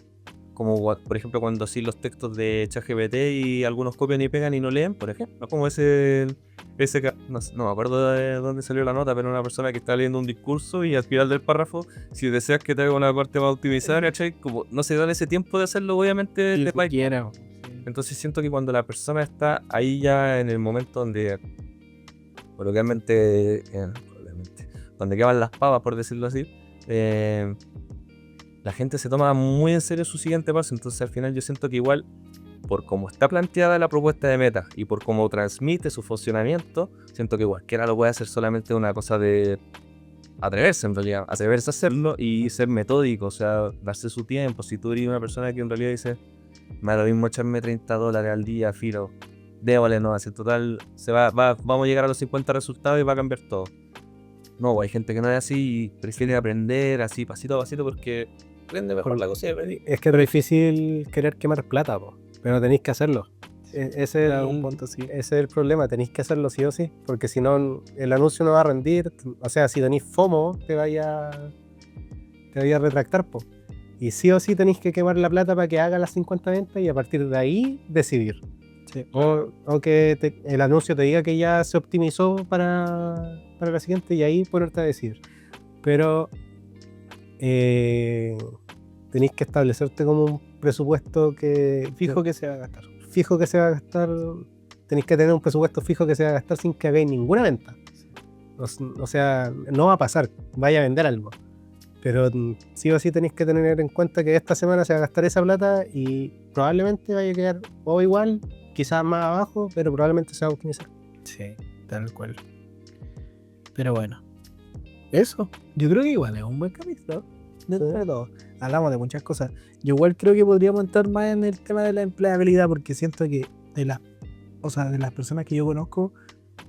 Como por ejemplo cuando así los textos de ChatGPT y algunos copian y pegan y no leen, por ejemplo, como no me acuerdo de dónde salió la nota, pero una persona que está leyendo un discurso y al final del párrafo, si deseas que te haga una parte más optimizada, ¿cachai? Como no se dan ese tiempo de hacerlo, obviamente te va. Quiera. Entonces siento que cuando la persona está ahí ya en el momento donde coloquialmente, donde quedan las pavas, por decirlo así, la gente se toma muy en serio su siguiente paso. Entonces al final yo siento que igual, por cómo está planteada la propuesta de Meta y por cómo transmite su funcionamiento, siento que cualquiera lo puede hacer solamente una cosa de atreverse en realidad, atreverse a hacerlo y ser metódico, o sea, darse su tiempo. Si tú eres una persona que en realidad dice, me da lo mismo echarme $30 al día, filo, déjale, no, así total, vamos a llegar a los 50 resultados y va a cambiar todo. No, hay gente que no es así y prefiere aprender así pasito a pasito porque aprende mejor la cosa. Es que es difícil querer quemar plata, po, pero tenéis que hacerlo. Ese es el problema, tenéis que hacerlo sí o sí, porque si no, el anuncio no va a rendir. O sea, si tenéis FOMO, te vaya a retractar, po. Y sí o sí tenéis que quemar la plata para que haga las 50 ventas y a partir de ahí decidir. Sí. O que el anuncio te diga que ya se optimizó para la siguiente y ahí ponerte a decidir. Pero tenéis que establecerte como un presupuesto Fijo que se va a gastar. fijo que se va a gastar. Tenéis que tener un presupuesto fijo que se va a gastar sin que hagáis ninguna venta. O sea, no va a pasar, vaya a vender algo. Pero sí o sí tenéis que tener en cuenta que esta semana se va a gastar esa plata y probablemente vaya a quedar o igual, quizás más abajo, pero probablemente se va a optimizar. Sí, tal cual. Pero bueno, eso, yo creo que igual es un buen capítulo. Dentro de todo, hablamos de muchas cosas. Yo igual creo que podríamos entrar más en el tema de la empleabilidad, porque siento que de las personas que yo conozco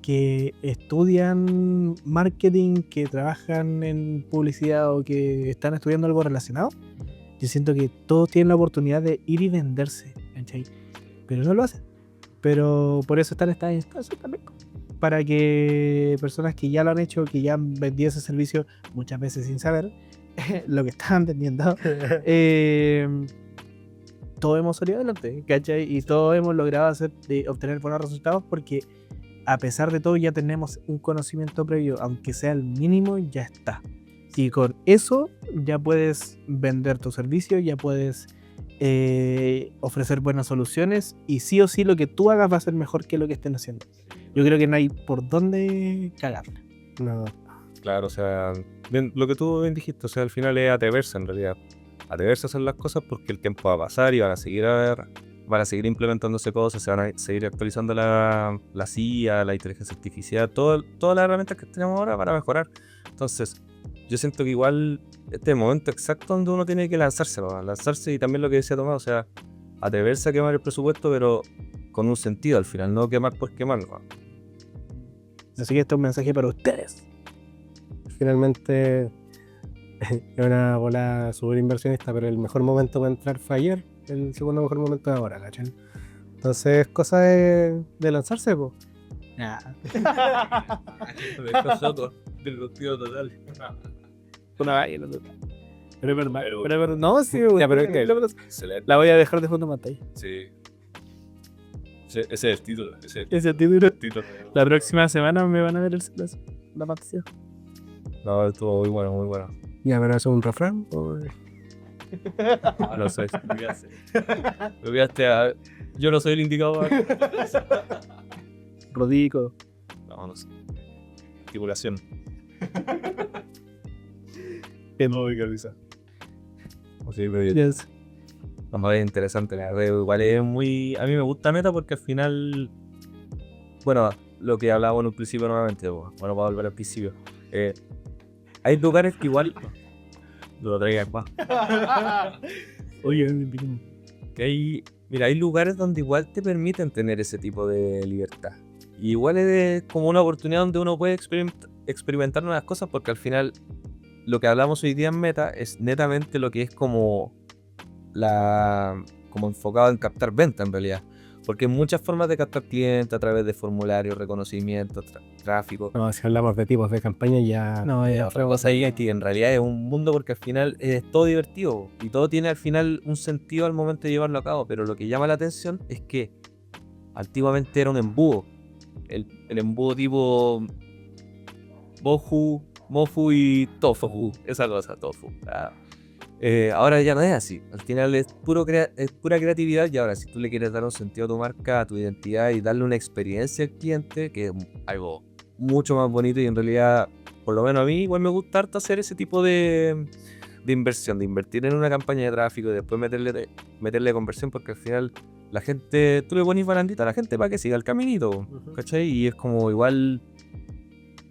que estudian marketing, que trabajan en publicidad o que están estudiando algo relacionado, yo siento que todos tienen la oportunidad de ir y venderse, ¿cachai? Pero no lo hacen. Pero por eso están estas instancias también, para que personas que ya lo han hecho, que ya han vendido ese servicio, muchas veces sin saber lo que estaban vendiendo, todos hemos salido adelante, ¿cachai? Y todos hemos logrado obtener buenos resultados porque a pesar de todo ya tenemos un conocimiento previo, aunque sea el mínimo, ya está. Y con eso ya puedes vender tu servicio, ya puedes ofrecer buenas soluciones y sí o sí lo que tú hagas va a ser mejor que lo que estén haciendo. Yo creo que no hay por dónde cagarla. No. Claro, o sea, lo que tú bien dijiste, o sea, al final es atreverse en realidad. Atreverse a hacer las cosas porque el tiempo va a pasar y van a seguir implementándose cosas, se van a seguir actualizando la CIA, la inteligencia artificial, todas las herramientas que tenemos ahora para mejorar. Entonces, yo siento que igual este es el momento exacto donde uno tiene que lanzarse y también lo que decía Tomás, o sea, atreverse a quemar el presupuesto, pero con un sentido al final, no quemar por quemar, ¿no? Así que este es un mensaje para ustedes. Finalmente es una bola súper inversionista, pero el mejor momento para entrar fue ayer, el segundo mejor momento de ahora, ¿cachai? Entonces, cosa de lanzarse, pues. Una valla, pero es verdad. Pero no, sí, ya, pero es que Excelente. la voy a dejar de fondo pantalla. Sí. Ese es el título. Ese es el título. La próxima semana me van a ver la pantalla. No, estuvo muy bueno, muy bueno. Ya, pero eso es un refrán. No sé. Me olvidaste a... Yo no soy el indicado. Rodico. Vámonos. Articulación. No, qué risa. Sí, pero Yes. no, es interesante, la verdad. Igual es muy... A mí me gusta Meta porque al final... Bueno, lo que hablábamos en un principio nuevamente, bueno, para volver al principio. Hay lugares que igual... No lo traigas más. Oye, Que hay lugares donde igual te permiten tener ese tipo de libertad. Y igual es como una oportunidad donde uno puede experimentar nuevas cosas porque al final lo que hablamos hoy día en Meta es netamente lo que es como enfocado en captar venta en realidad. Porque hay muchas formas de captar clientes a través de formularios, reconocimientos, tráfico. No, si hablamos de tipos de campaña ya... no, ya. Otra cosa ahí que en realidad es un mundo porque al final es todo divertido y todo tiene al final un sentido al momento de llevarlo a cabo, pero lo que llama la atención es que antiguamente era un embudo, el embudo tipo Mofu y Tofu, esa cosa, Tofu. Ahora ya no es así, al final es pura creatividad y ahora si tú le quieres dar un sentido a tu marca, a tu identidad y darle una experiencia al cliente, que es algo mucho más bonito y en realidad, por lo menos a mí igual me gusta harto hacer ese tipo de inversión, de invertir en una campaña de tráfico y después meterle conversión porque al final la gente, tú le pones barandita a la gente para que siga el caminito, ¿cachai? Y es como igual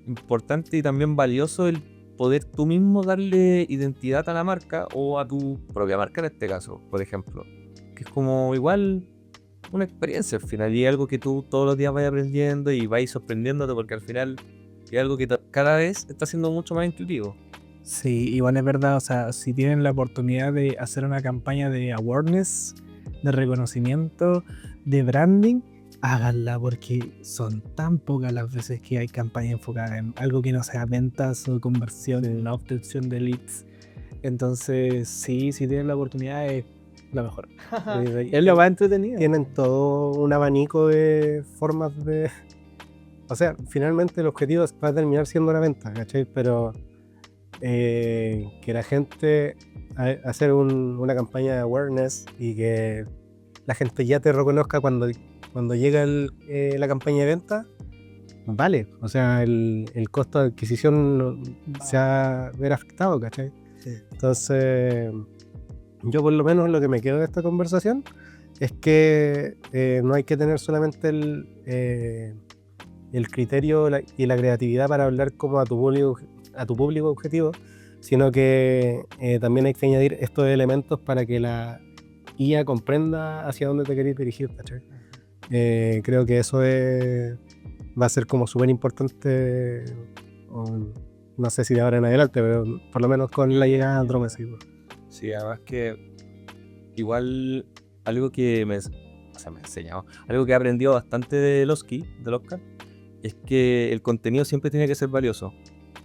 importante y también valioso el poder tú mismo darle identidad a la marca o a tu propia marca en este caso, por ejemplo. Que es como igual una experiencia al final y algo que tú todos los días vas aprendiendo y vas sorprendiéndote porque al final es algo que cada vez está siendo mucho más intuitivo. Sí, igual es verdad, o sea, si tienen la oportunidad de hacer una campaña de awareness, de reconocimiento, de branding, háganla porque son tan pocas las veces que hay campañas enfocadas en algo que no sea ventas o conversión, no obtención de leads. Entonces, sí, si tienen la oportunidad es lo mejor. Es lo más entretenido. Tienen todo un abanico de formas de... O sea, finalmente el objetivo va a terminar siendo la venta, ¿cachai? Pero que la gente hacer una campaña de awareness y que la gente ya te reconozca cuando llega la campaña de venta, vale. O sea, el costo de adquisición se va a ver afectado, ¿cachai? Sí. Entonces, yo por lo menos lo que me quedo de esta conversación es que no hay que tener solamente el criterio y la creatividad para hablar como a tu público objetivo, sino que también hay que añadir estos elementos para que la IA comprenda hacia dónde te querés dirigir, ¿cachai? Creo que eso va a ser como súper importante, no sé si de ahora en adelante, pero por lo menos con la llegada de Andrómeda. Sí, además que igual algo que me ha enseñado, algo que he aprendido bastante del Oscar, es que el contenido siempre tiene que ser valioso.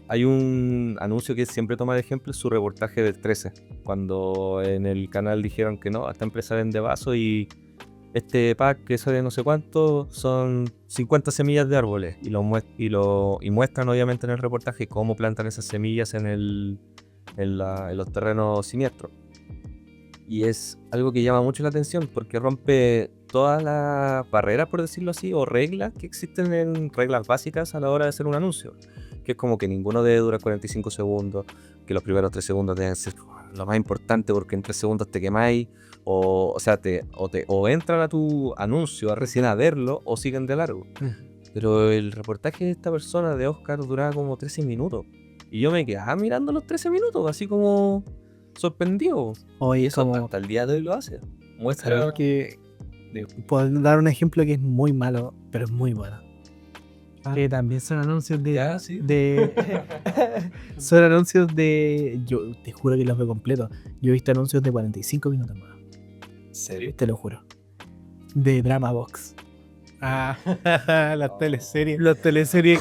Hay un anuncio que siempre toma de ejemplo, su reportaje del 13, cuando en el canal dijeron que no, esta empresa vende vasos y este pack que sale no sé cuánto son 50 semillas de árboles y muestran obviamente en el reportaje cómo plantan esas semillas en los terrenos siniestros. Y es algo que llama mucho la atención porque rompe todas las barreras, por decirlo así, o reglas que existen reglas básicas a la hora de hacer un anuncio. Que es como que ninguno debe durar 45 segundos, que los primeros 3 segundos deben ser lo más importante porque en 3 segundos te quemáis, o entran a tu anuncio recién a verlo o siguen de largo. Pero el reportaje de esta persona de Oscar duraba como 13 minutos. Y yo me quedaba mirando los 13 minutos, así como sorprendido. Oye, eso Hasta el día de hoy lo hace. Muestra ¿sabes que puedo dar un ejemplo que es muy malo, pero es muy bueno? Que también son anuncios de... Ya, sí. Son anuncios de... Yo te juro que los veo completos. Yo he visto anuncios de 45 minutos más. ¿En serio? Te lo juro. De Drama Box. Las teleseries. Las teleseries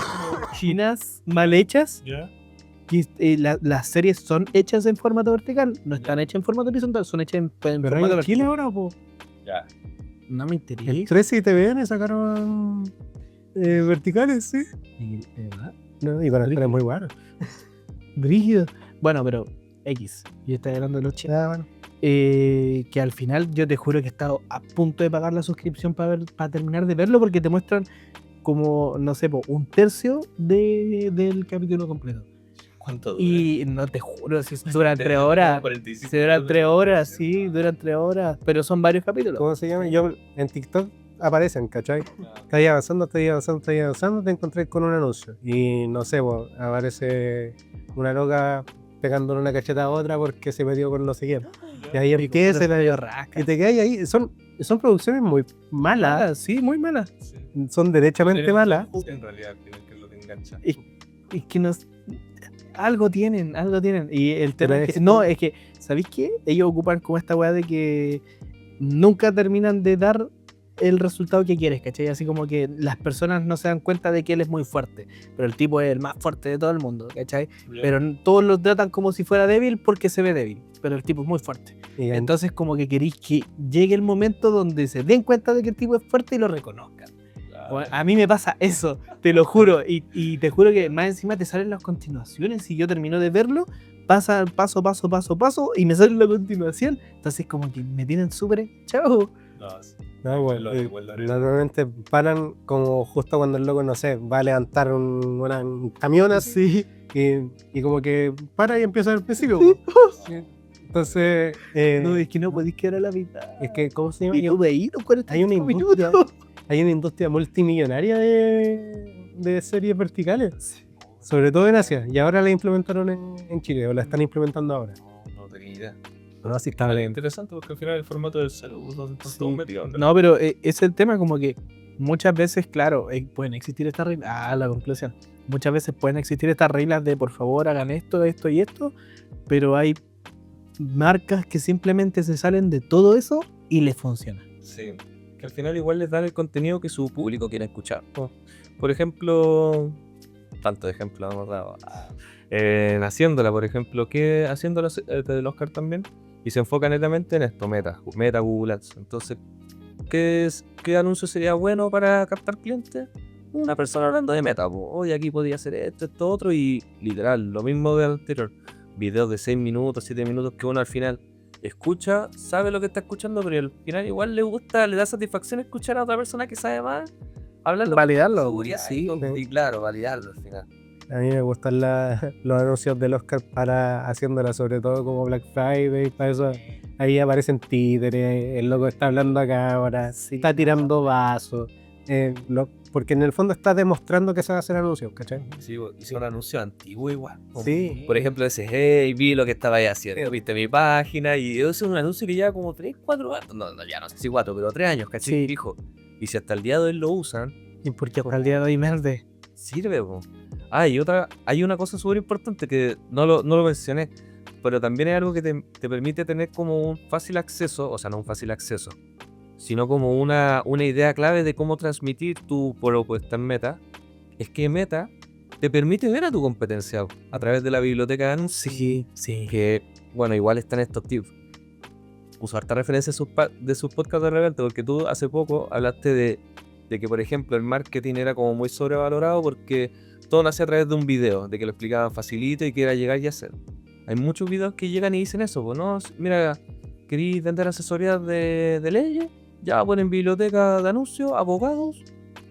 chinas mal hechas. ¿Ya? Y las series son hechas en formato vertical. No están hechas en formato horizontal, son hechas en Pero formato hay en vertical. Chile ahora, po. Ya. No me El interesa. 13 y TVN sacaron verticales, sí. ¿De verdad? No, y con actores muy buenos. Brígido. Bueno, pero X. Yo estaba hablando de los chinos. Bueno. Que al final yo te juro que he estado a punto de pagar la suscripción para terminar de verlo porque te muestran como, no sé, un tercio del capítulo completo. ¿Cuánto dura? Y no te juro, si duran 3 horas. Si duran 3 horas, sí, duran 3 horas. Pero son varios capítulos. ¿Cómo se llama? Yo en TikTok aparecen, ¿cachai? Estás avanzando, te encontrás con un anuncio. Y no sé, pues, aparece una loca pegándole una cacheta a otra porque se metió con no sé quién. Y ahí empieza y te quedas ahí. Son producciones muy malas. Sí, muy malas. Son derechamente malas. En realidad, tienen que lo que engancha. Es que nos... Algo tienen. Y el tema Pero es que, es- no, es que, ¿sabéis qué? Ellos ocupan como esta weá de que nunca terminan de dar el resultado que quieres, ¿cachai? Así como que las personas no se dan cuenta de que él es muy fuerte, pero el tipo es el más fuerte de todo el mundo, ¿cachai? Pero todos lo tratan como si fuera débil porque se ve débil, pero el tipo es muy fuerte. Y Entonces como que queréis que llegue el momento donde se den cuenta de que el tipo es fuerte y lo reconozcan. Bueno, a mí me pasa eso, te lo juro, y te juro que más encima te salen las continuaciones y yo termino de verlo, pasa paso, y me sale la continuación, entonces como que me tienen súper chavo. No, bueno, Igual lo haré. normalmente paran como justo cuando el loco, no sé, va a levantar un camión así y como que para y empieza al principio. Sí. Entonces, No, es que no podéis quedar a la mitad. es que, ¿cómo se llama? Y tú veís los 45 Hay una industria, minutos. hay una industria multimillonaria de series verticales. Sobre todo en Asia. Y ahora la implementaron en Chile, o la están implementando ahora. No tenía idea. No, sí está Vale, bien. interesante porque al final el formato del saludo están Sí. todos metidos. No, pero es el tema como que muchas veces, claro, pueden existir estas reglas. La conclusión. Muchas veces pueden existir estas reglas de por favor hagan esto, esto y esto, pero hay marcas que simplemente se salen de todo eso y les funciona. Sí. Que al final igual les dan el contenido que su público quiere escuchar. Por ejemplo, tantos ejemplos hemos dado. En Haciéndola, por ejemplo, que Haciéndola del Oscar también, y se enfoca netamente en esto, Meta, Google Ads. Entonces, ¿qué anuncio sería bueno para captar clientes? Una persona hablando de Meta, hoy aquí podía hacer esto, otro, y literal, lo mismo del anterior. Videos de 6 minutos, 7 minutos que uno al final escucha, sabe lo que está escuchando, pero al final igual le gusta, le da satisfacción escuchar a otra persona que sabe más, hablarlo. Validarlo, Seguridad, sí. y claro, validarlo al final. A mí me gustan los anuncios del Oscar para Haciéndola, sobre todo como Black Friday y para eso. Ahí aparecen títeres, el loco está hablando a cámara, está tirando vasos. Porque en el fondo está demostrando que sabe hacer anuncios, ¿cachai? Sí, y son anuncios antiguos igual. Sí. Por ejemplo, ese, hey, vi lo que estabais haciendo, viste mi página, y eso es un anuncio que lleva como 3, 4 años, no, ya no sé si 4, pero 3 años, ¿cachai? Sí. Fijo. Y si hasta el día de hoy lo usan, Y porque hasta el día de hoy verde. sirve, po. Hay una cosa súper importante que no lo mencioné, pero también es algo que te permite tener como un fácil acceso, o sea, no un fácil acceso, sino como una idea clave de cómo transmitir tu propuesta en Meta, es que Meta te permite ver a tu competencia a través de la biblioteca de anuncios. Sí. Que, bueno, igual están estos tips. Uso harta referencia de sus podcasts de repente, porque tú hace poco hablaste de que, por ejemplo, el marketing era como muy sobrevalorado porque todo nace a través de un video, de que lo explicaban facilito y que era llegar y hacer. Hay muchos videos que llegan y dicen eso, pues no, mira, ¿querís vender asesorías de leyes? Ya ponen biblioteca de anuncios, abogados,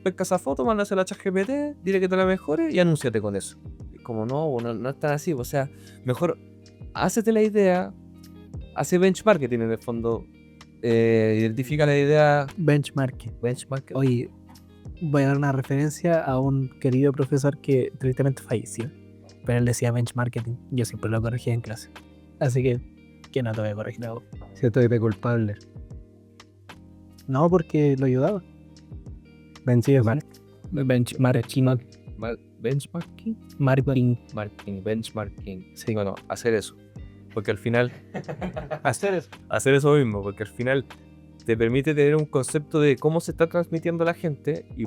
pesca esa foto, mandas a la ChatGPT, dile que te la mejore y anúnciate con eso. Es como no es tan así, o sea, mejor hácete la idea, hace benchmarking en el fondo, identifica la idea. Benchmarking. Oye, voy a dar una referencia a un querido profesor que tristemente falleció. Pero él decía benchmarking. Yo siempre lo corregía en clase. Así que no te voy a corregir a vos. Siento que te culpable. No, porque lo ayudaba. Benchmarking. Benchmarking. Benchmarking. Sí, bueno, hacer eso. Porque al final, Hacer eso. hacer eso mismo, porque al final te permite tener un concepto de cómo se está transmitiendo la gente y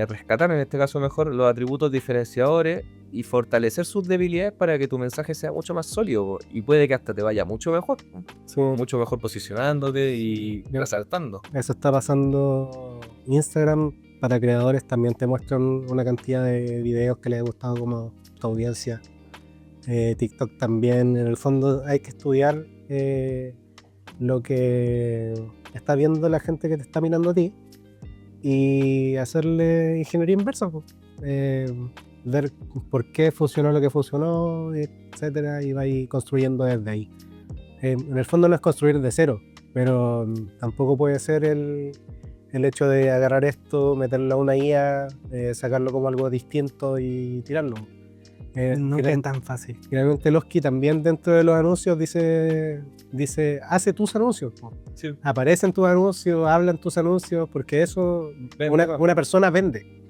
rescatar en este caso mejor los atributos diferenciadores y fortalecer sus debilidades para que tu mensaje sea mucho más sólido y puede que hasta te vaya mucho mejor, Sí. mucho mejor posicionándote y resaltando. Eso está pasando. Instagram para creadores también te muestran una cantidad de videos que les ha gustado como tu audiencia. TikTok también. En el fondo hay que estudiar lo que está viendo la gente que te está mirando a ti y hacerle ingeniería inversa, pues. Ver por qué funcionó lo que funcionó, etcétera, y vais construyendo desde ahí. En el fondo no es construir de cero, pero tampoco puede ser el hecho de agarrar esto, meterlo a una IA, sacarlo como algo distinto y tirarlo. No es tan fácil. Finalmente Losky también dentro de los anuncios dice hace tus anuncios, po. Sí. Aparecen tus anuncios, hablan tus anuncios, porque eso una persona vende.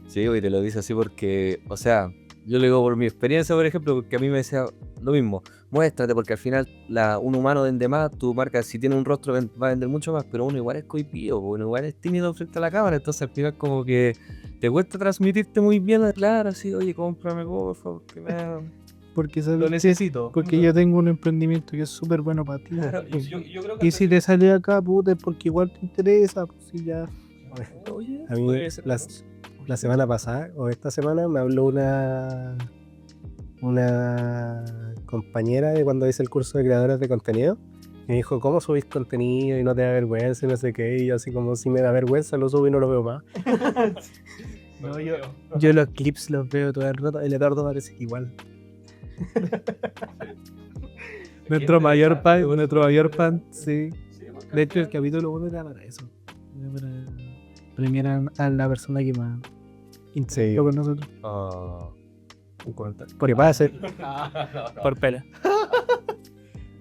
Sí, y te lo dice así porque, o sea, yo le digo por mi experiencia, por ejemplo, porque a mí me decía lo mismo, muéstrate, porque al final un humano vende más, tu marca si tiene un rostro va a vender mucho más, pero uno igual es cohibido, uno igual es tímido frente a la cámara, entonces al final como que te cuesta transmitirte muy bien, claro, así, oye, cómprame, por favor, que Porque lo necesito. Porque yo tengo un emprendimiento que es súper bueno para ti. Claro, y yo creo que Y si te sale acá, puta, es porque igual te interesa, pues si ya. oye, A mí puede ser la semana pasada o esta semana me habló una compañera de cuando hice el curso de creadores de contenido y me dijo, ¿cómo subís contenido y no te da vergüenza y no sé qué? Y yo así como, si me da vergüenza lo subo y no lo veo más. No, yo los clips los veo todo el rato. El Eduardo parece igual. Nuestro mayor fan, sí. De hecho, el capítulo 1 era para eso. Era para premiaran a la persona que más Sí. interactuó con nosotros. Un comentario. Porque pasa. Por pela.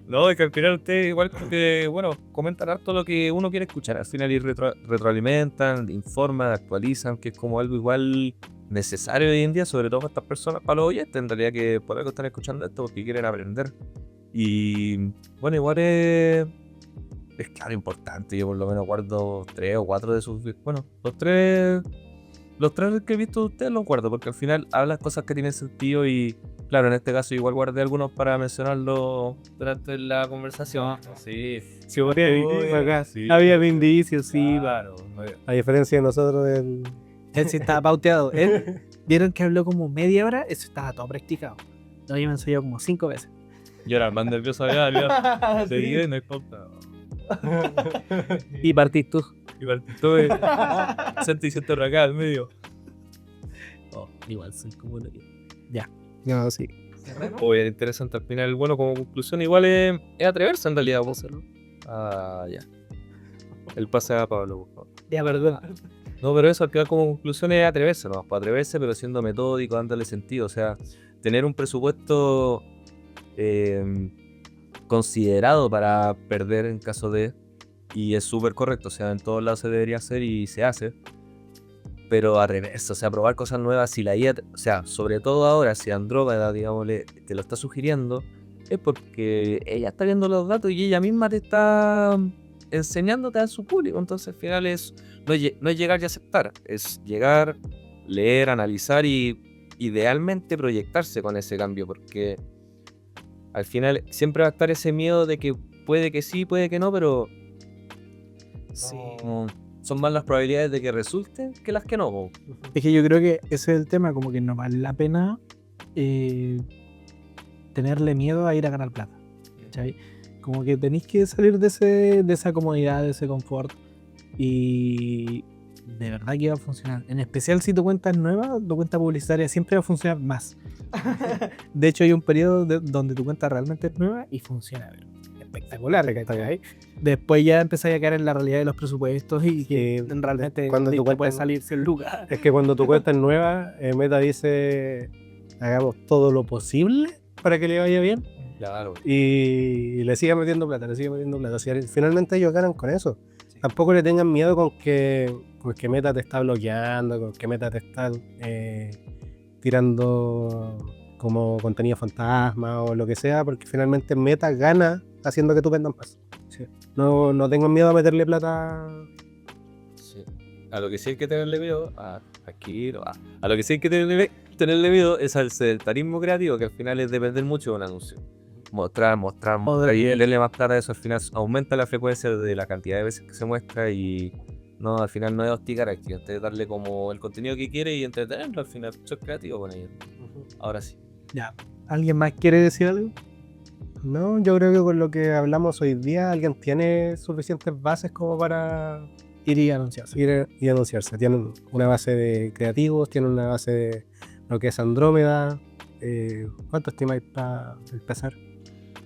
No, es que al final ustedes igual como que, bueno, comentan harto lo que uno quiere escuchar. Al final y retroalimentan, informan, actualizan, que es como algo igual necesario hoy en día, sobre todo para estas personas, para los oyentes, en realidad, que por algo están escuchando esto porque quieren aprender. Y bueno, igual es claro, importante. Yo por lo menos guardo 3 o 4 de sus... Bueno, los tres que he visto de ustedes los guardo, porque al final hablan cosas que tienen sentido y, claro, en este caso igual guardé algunos para mencionarlo durante la conversación. Sí, Sí, había indicios acá. sí. Había indicios, sí. Claro. A diferencia de nosotros, Él sí estaba pauteado. Él, vieron que habló como media hora, eso estaba todo practicado. Lo había ensayado como 5 veces. Yo era el más nervioso había seguido y no hay pauta. Y partís tú. Y tuve 67 acá al medio. Oh, igual soy como lo que. no, sí. Oye, interesante al final. Bueno, como conclusión, igual es atreverse en realidad. ¿Vos? Ya. El pase a Pablo, por favor. Ya, perdona. No, pero eso al final como conclusión es atreverse, ¿no? Para atreverse, pero siendo metódico, dándole sentido. O sea, tener un presupuesto considerado para perder en caso de... Y es súper correcto, o sea, en todos lados se debería hacer y se hace. Pero atreverse, o sea, probar cosas nuevas. Si la IA, o sea, sobre todo ahora, si Andrómeda, digámosle, te lo está sugiriendo, es porque ella está viendo los datos y ella misma te está enseñándote a su público. Entonces al final no es llegar y aceptar, es llegar, leer, analizar y idealmente proyectarse con ese cambio, porque al final siempre va a estar ese miedo de que puede que sí, puede que no, pero Sí. son más las probabilidades de que resulte que las que no. Po. Es que yo creo que ese es el tema, como que no vale la pena tenerle miedo a ir a ganar plata. ¿Cachai? Como que tenéis que salir de esa comodidad, de ese confort. Y de verdad que va a funcionar. En especial si tu cuenta es nueva, tu cuenta publicitaria siempre va a funcionar más. De hecho, hay un periodo donde tu cuenta realmente es nueva y funciona pero espectacular. ¿Cachai? Después ya empezáis a caer en la realidad de los presupuestos y que realmente cuando tu te cuenta puede salir sin lugar. Es que cuando tu cuenta es nueva, Meta dice: hagamos todo lo posible para que le vaya bien. Claro. Y le sigue metiendo plata, le sigue metiendo plata. O sea, finalmente ellos ganan con eso. Sí. Tampoco le tengan miedo con que Meta te está bloqueando, con que Meta te está tirando como contenido fantasma o lo que sea, porque finalmente Meta gana haciendo que tú vendas más. Sí. No tengo miedo a meterle plata. Sí. A lo que sí hay que tenerle miedo, a lo que sí hay que tenerle miedo es al sedentarismo creativo, que al final es depender mucho de un anuncio. Mostrar y darle más plata a eso, al final aumenta la frecuencia de la cantidad de veces que se muestra y no, al final no es hostigar al cliente, es darle como el contenido que quiere y entretenerlo, al final eso es creativo con ellos. Ahora sí. Ya. ¿Alguien más quiere decir algo? No, yo creo que con lo que hablamos hoy día, alguien tiene suficientes bases como para ir y anunciarse. Ir y anunciarse. Tienen una base de creativos, tienen una base de lo que es Andrómeda. ¿Cuánto estimáis para empezar?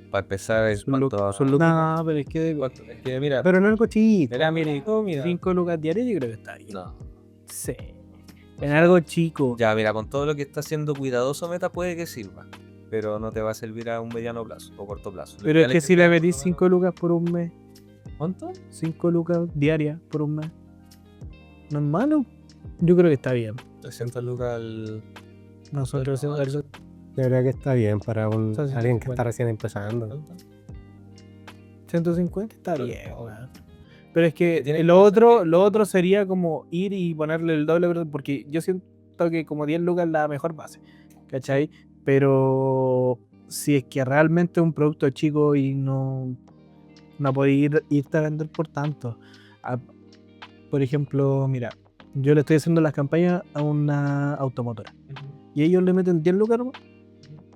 Para empezar es No, pero es que mira. Pero no el cochito. Mira. 5 lucas diarias yo creo que está bien. No. Sí. En algo chico. Ya, mira, con todo lo que está haciendo cuidadoso Meta puede que sirva. Pero no te va a servir a un mediano plazo o corto plazo. Pero es que si le metís 5 lucas por un mes. ¿Cuánto? 5 lucas diarias por un mes. ¿No es malo? Yo creo que está bien. 300 lucas al... Nosotros hacemos eso. Yo creo que está bien para alguien que está recién empezando. 150 está bien, weón. Pero es que lo otro sería como ir y ponerle el doble, porque yo siento que como 10 lucas es la mejor base, ¿cachai? Pero si es que realmente es un producto chico y no podéis irte a vender por tanto. Por ejemplo, mira, yo le estoy haciendo las campañas a una automotora y ellos le meten 10 lucas nomás.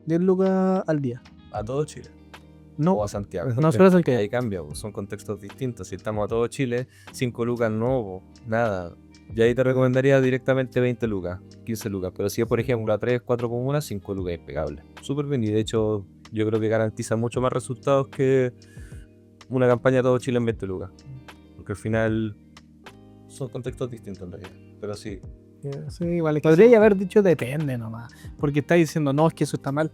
10 lucas al día. A todo Chile. No, o a Santiago. No solo es que ahí cambia, son contextos distintos. Si estamos a todo Chile, 5 lucas no, nada. Y ahí te recomendaría directamente 20 lucas, 15 lucas. Pero si es, por ejemplo, a 3, 4 comunas, 5 lucas impecable. Súper bien. Y de hecho, yo creo que garantiza mucho más resultados que una campaña a todo Chile en 20 lucas. Porque al final son contextos distintos en realidad. Pero sí. Sí, igual es que Podría haber dicho depende nomás. Porque está diciendo, no, es que eso está mal.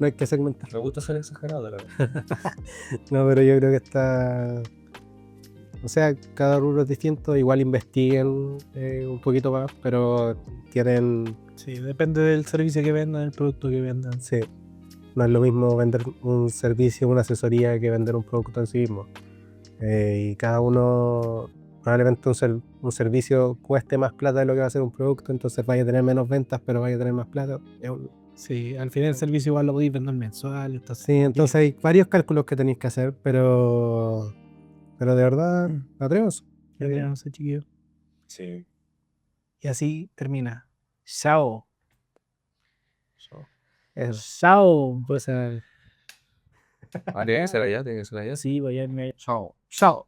no hay que segmentar. Me gusta ser exagerado, la verdad. No, pero yo creo que está. O sea, cada rubro es distinto. Igual investiguen un poquito más, pero tienen. Sí, depende del servicio que vendan, el producto que vendan. Sí, no es lo mismo vender un servicio, una asesoría que vender un producto en sí mismo. Y cada uno, probablemente un servicio cueste más plata de lo que va a ser un producto, entonces vaya a tener menos ventas, pero vaya a tener más plata. Sí, al final el servicio igual lo podéis vender mensual. Entonces, Sí, entonces hay varios cálculos que tenéis que hacer, pero de verdad, atreveos. ya que no sé, chiquillo. Sí. Y así termina. Chao. Eso. Chao. Pues, Ah, tiene que ser allá, tiene que ser allá. sí, voy a irme. Chao. Chao.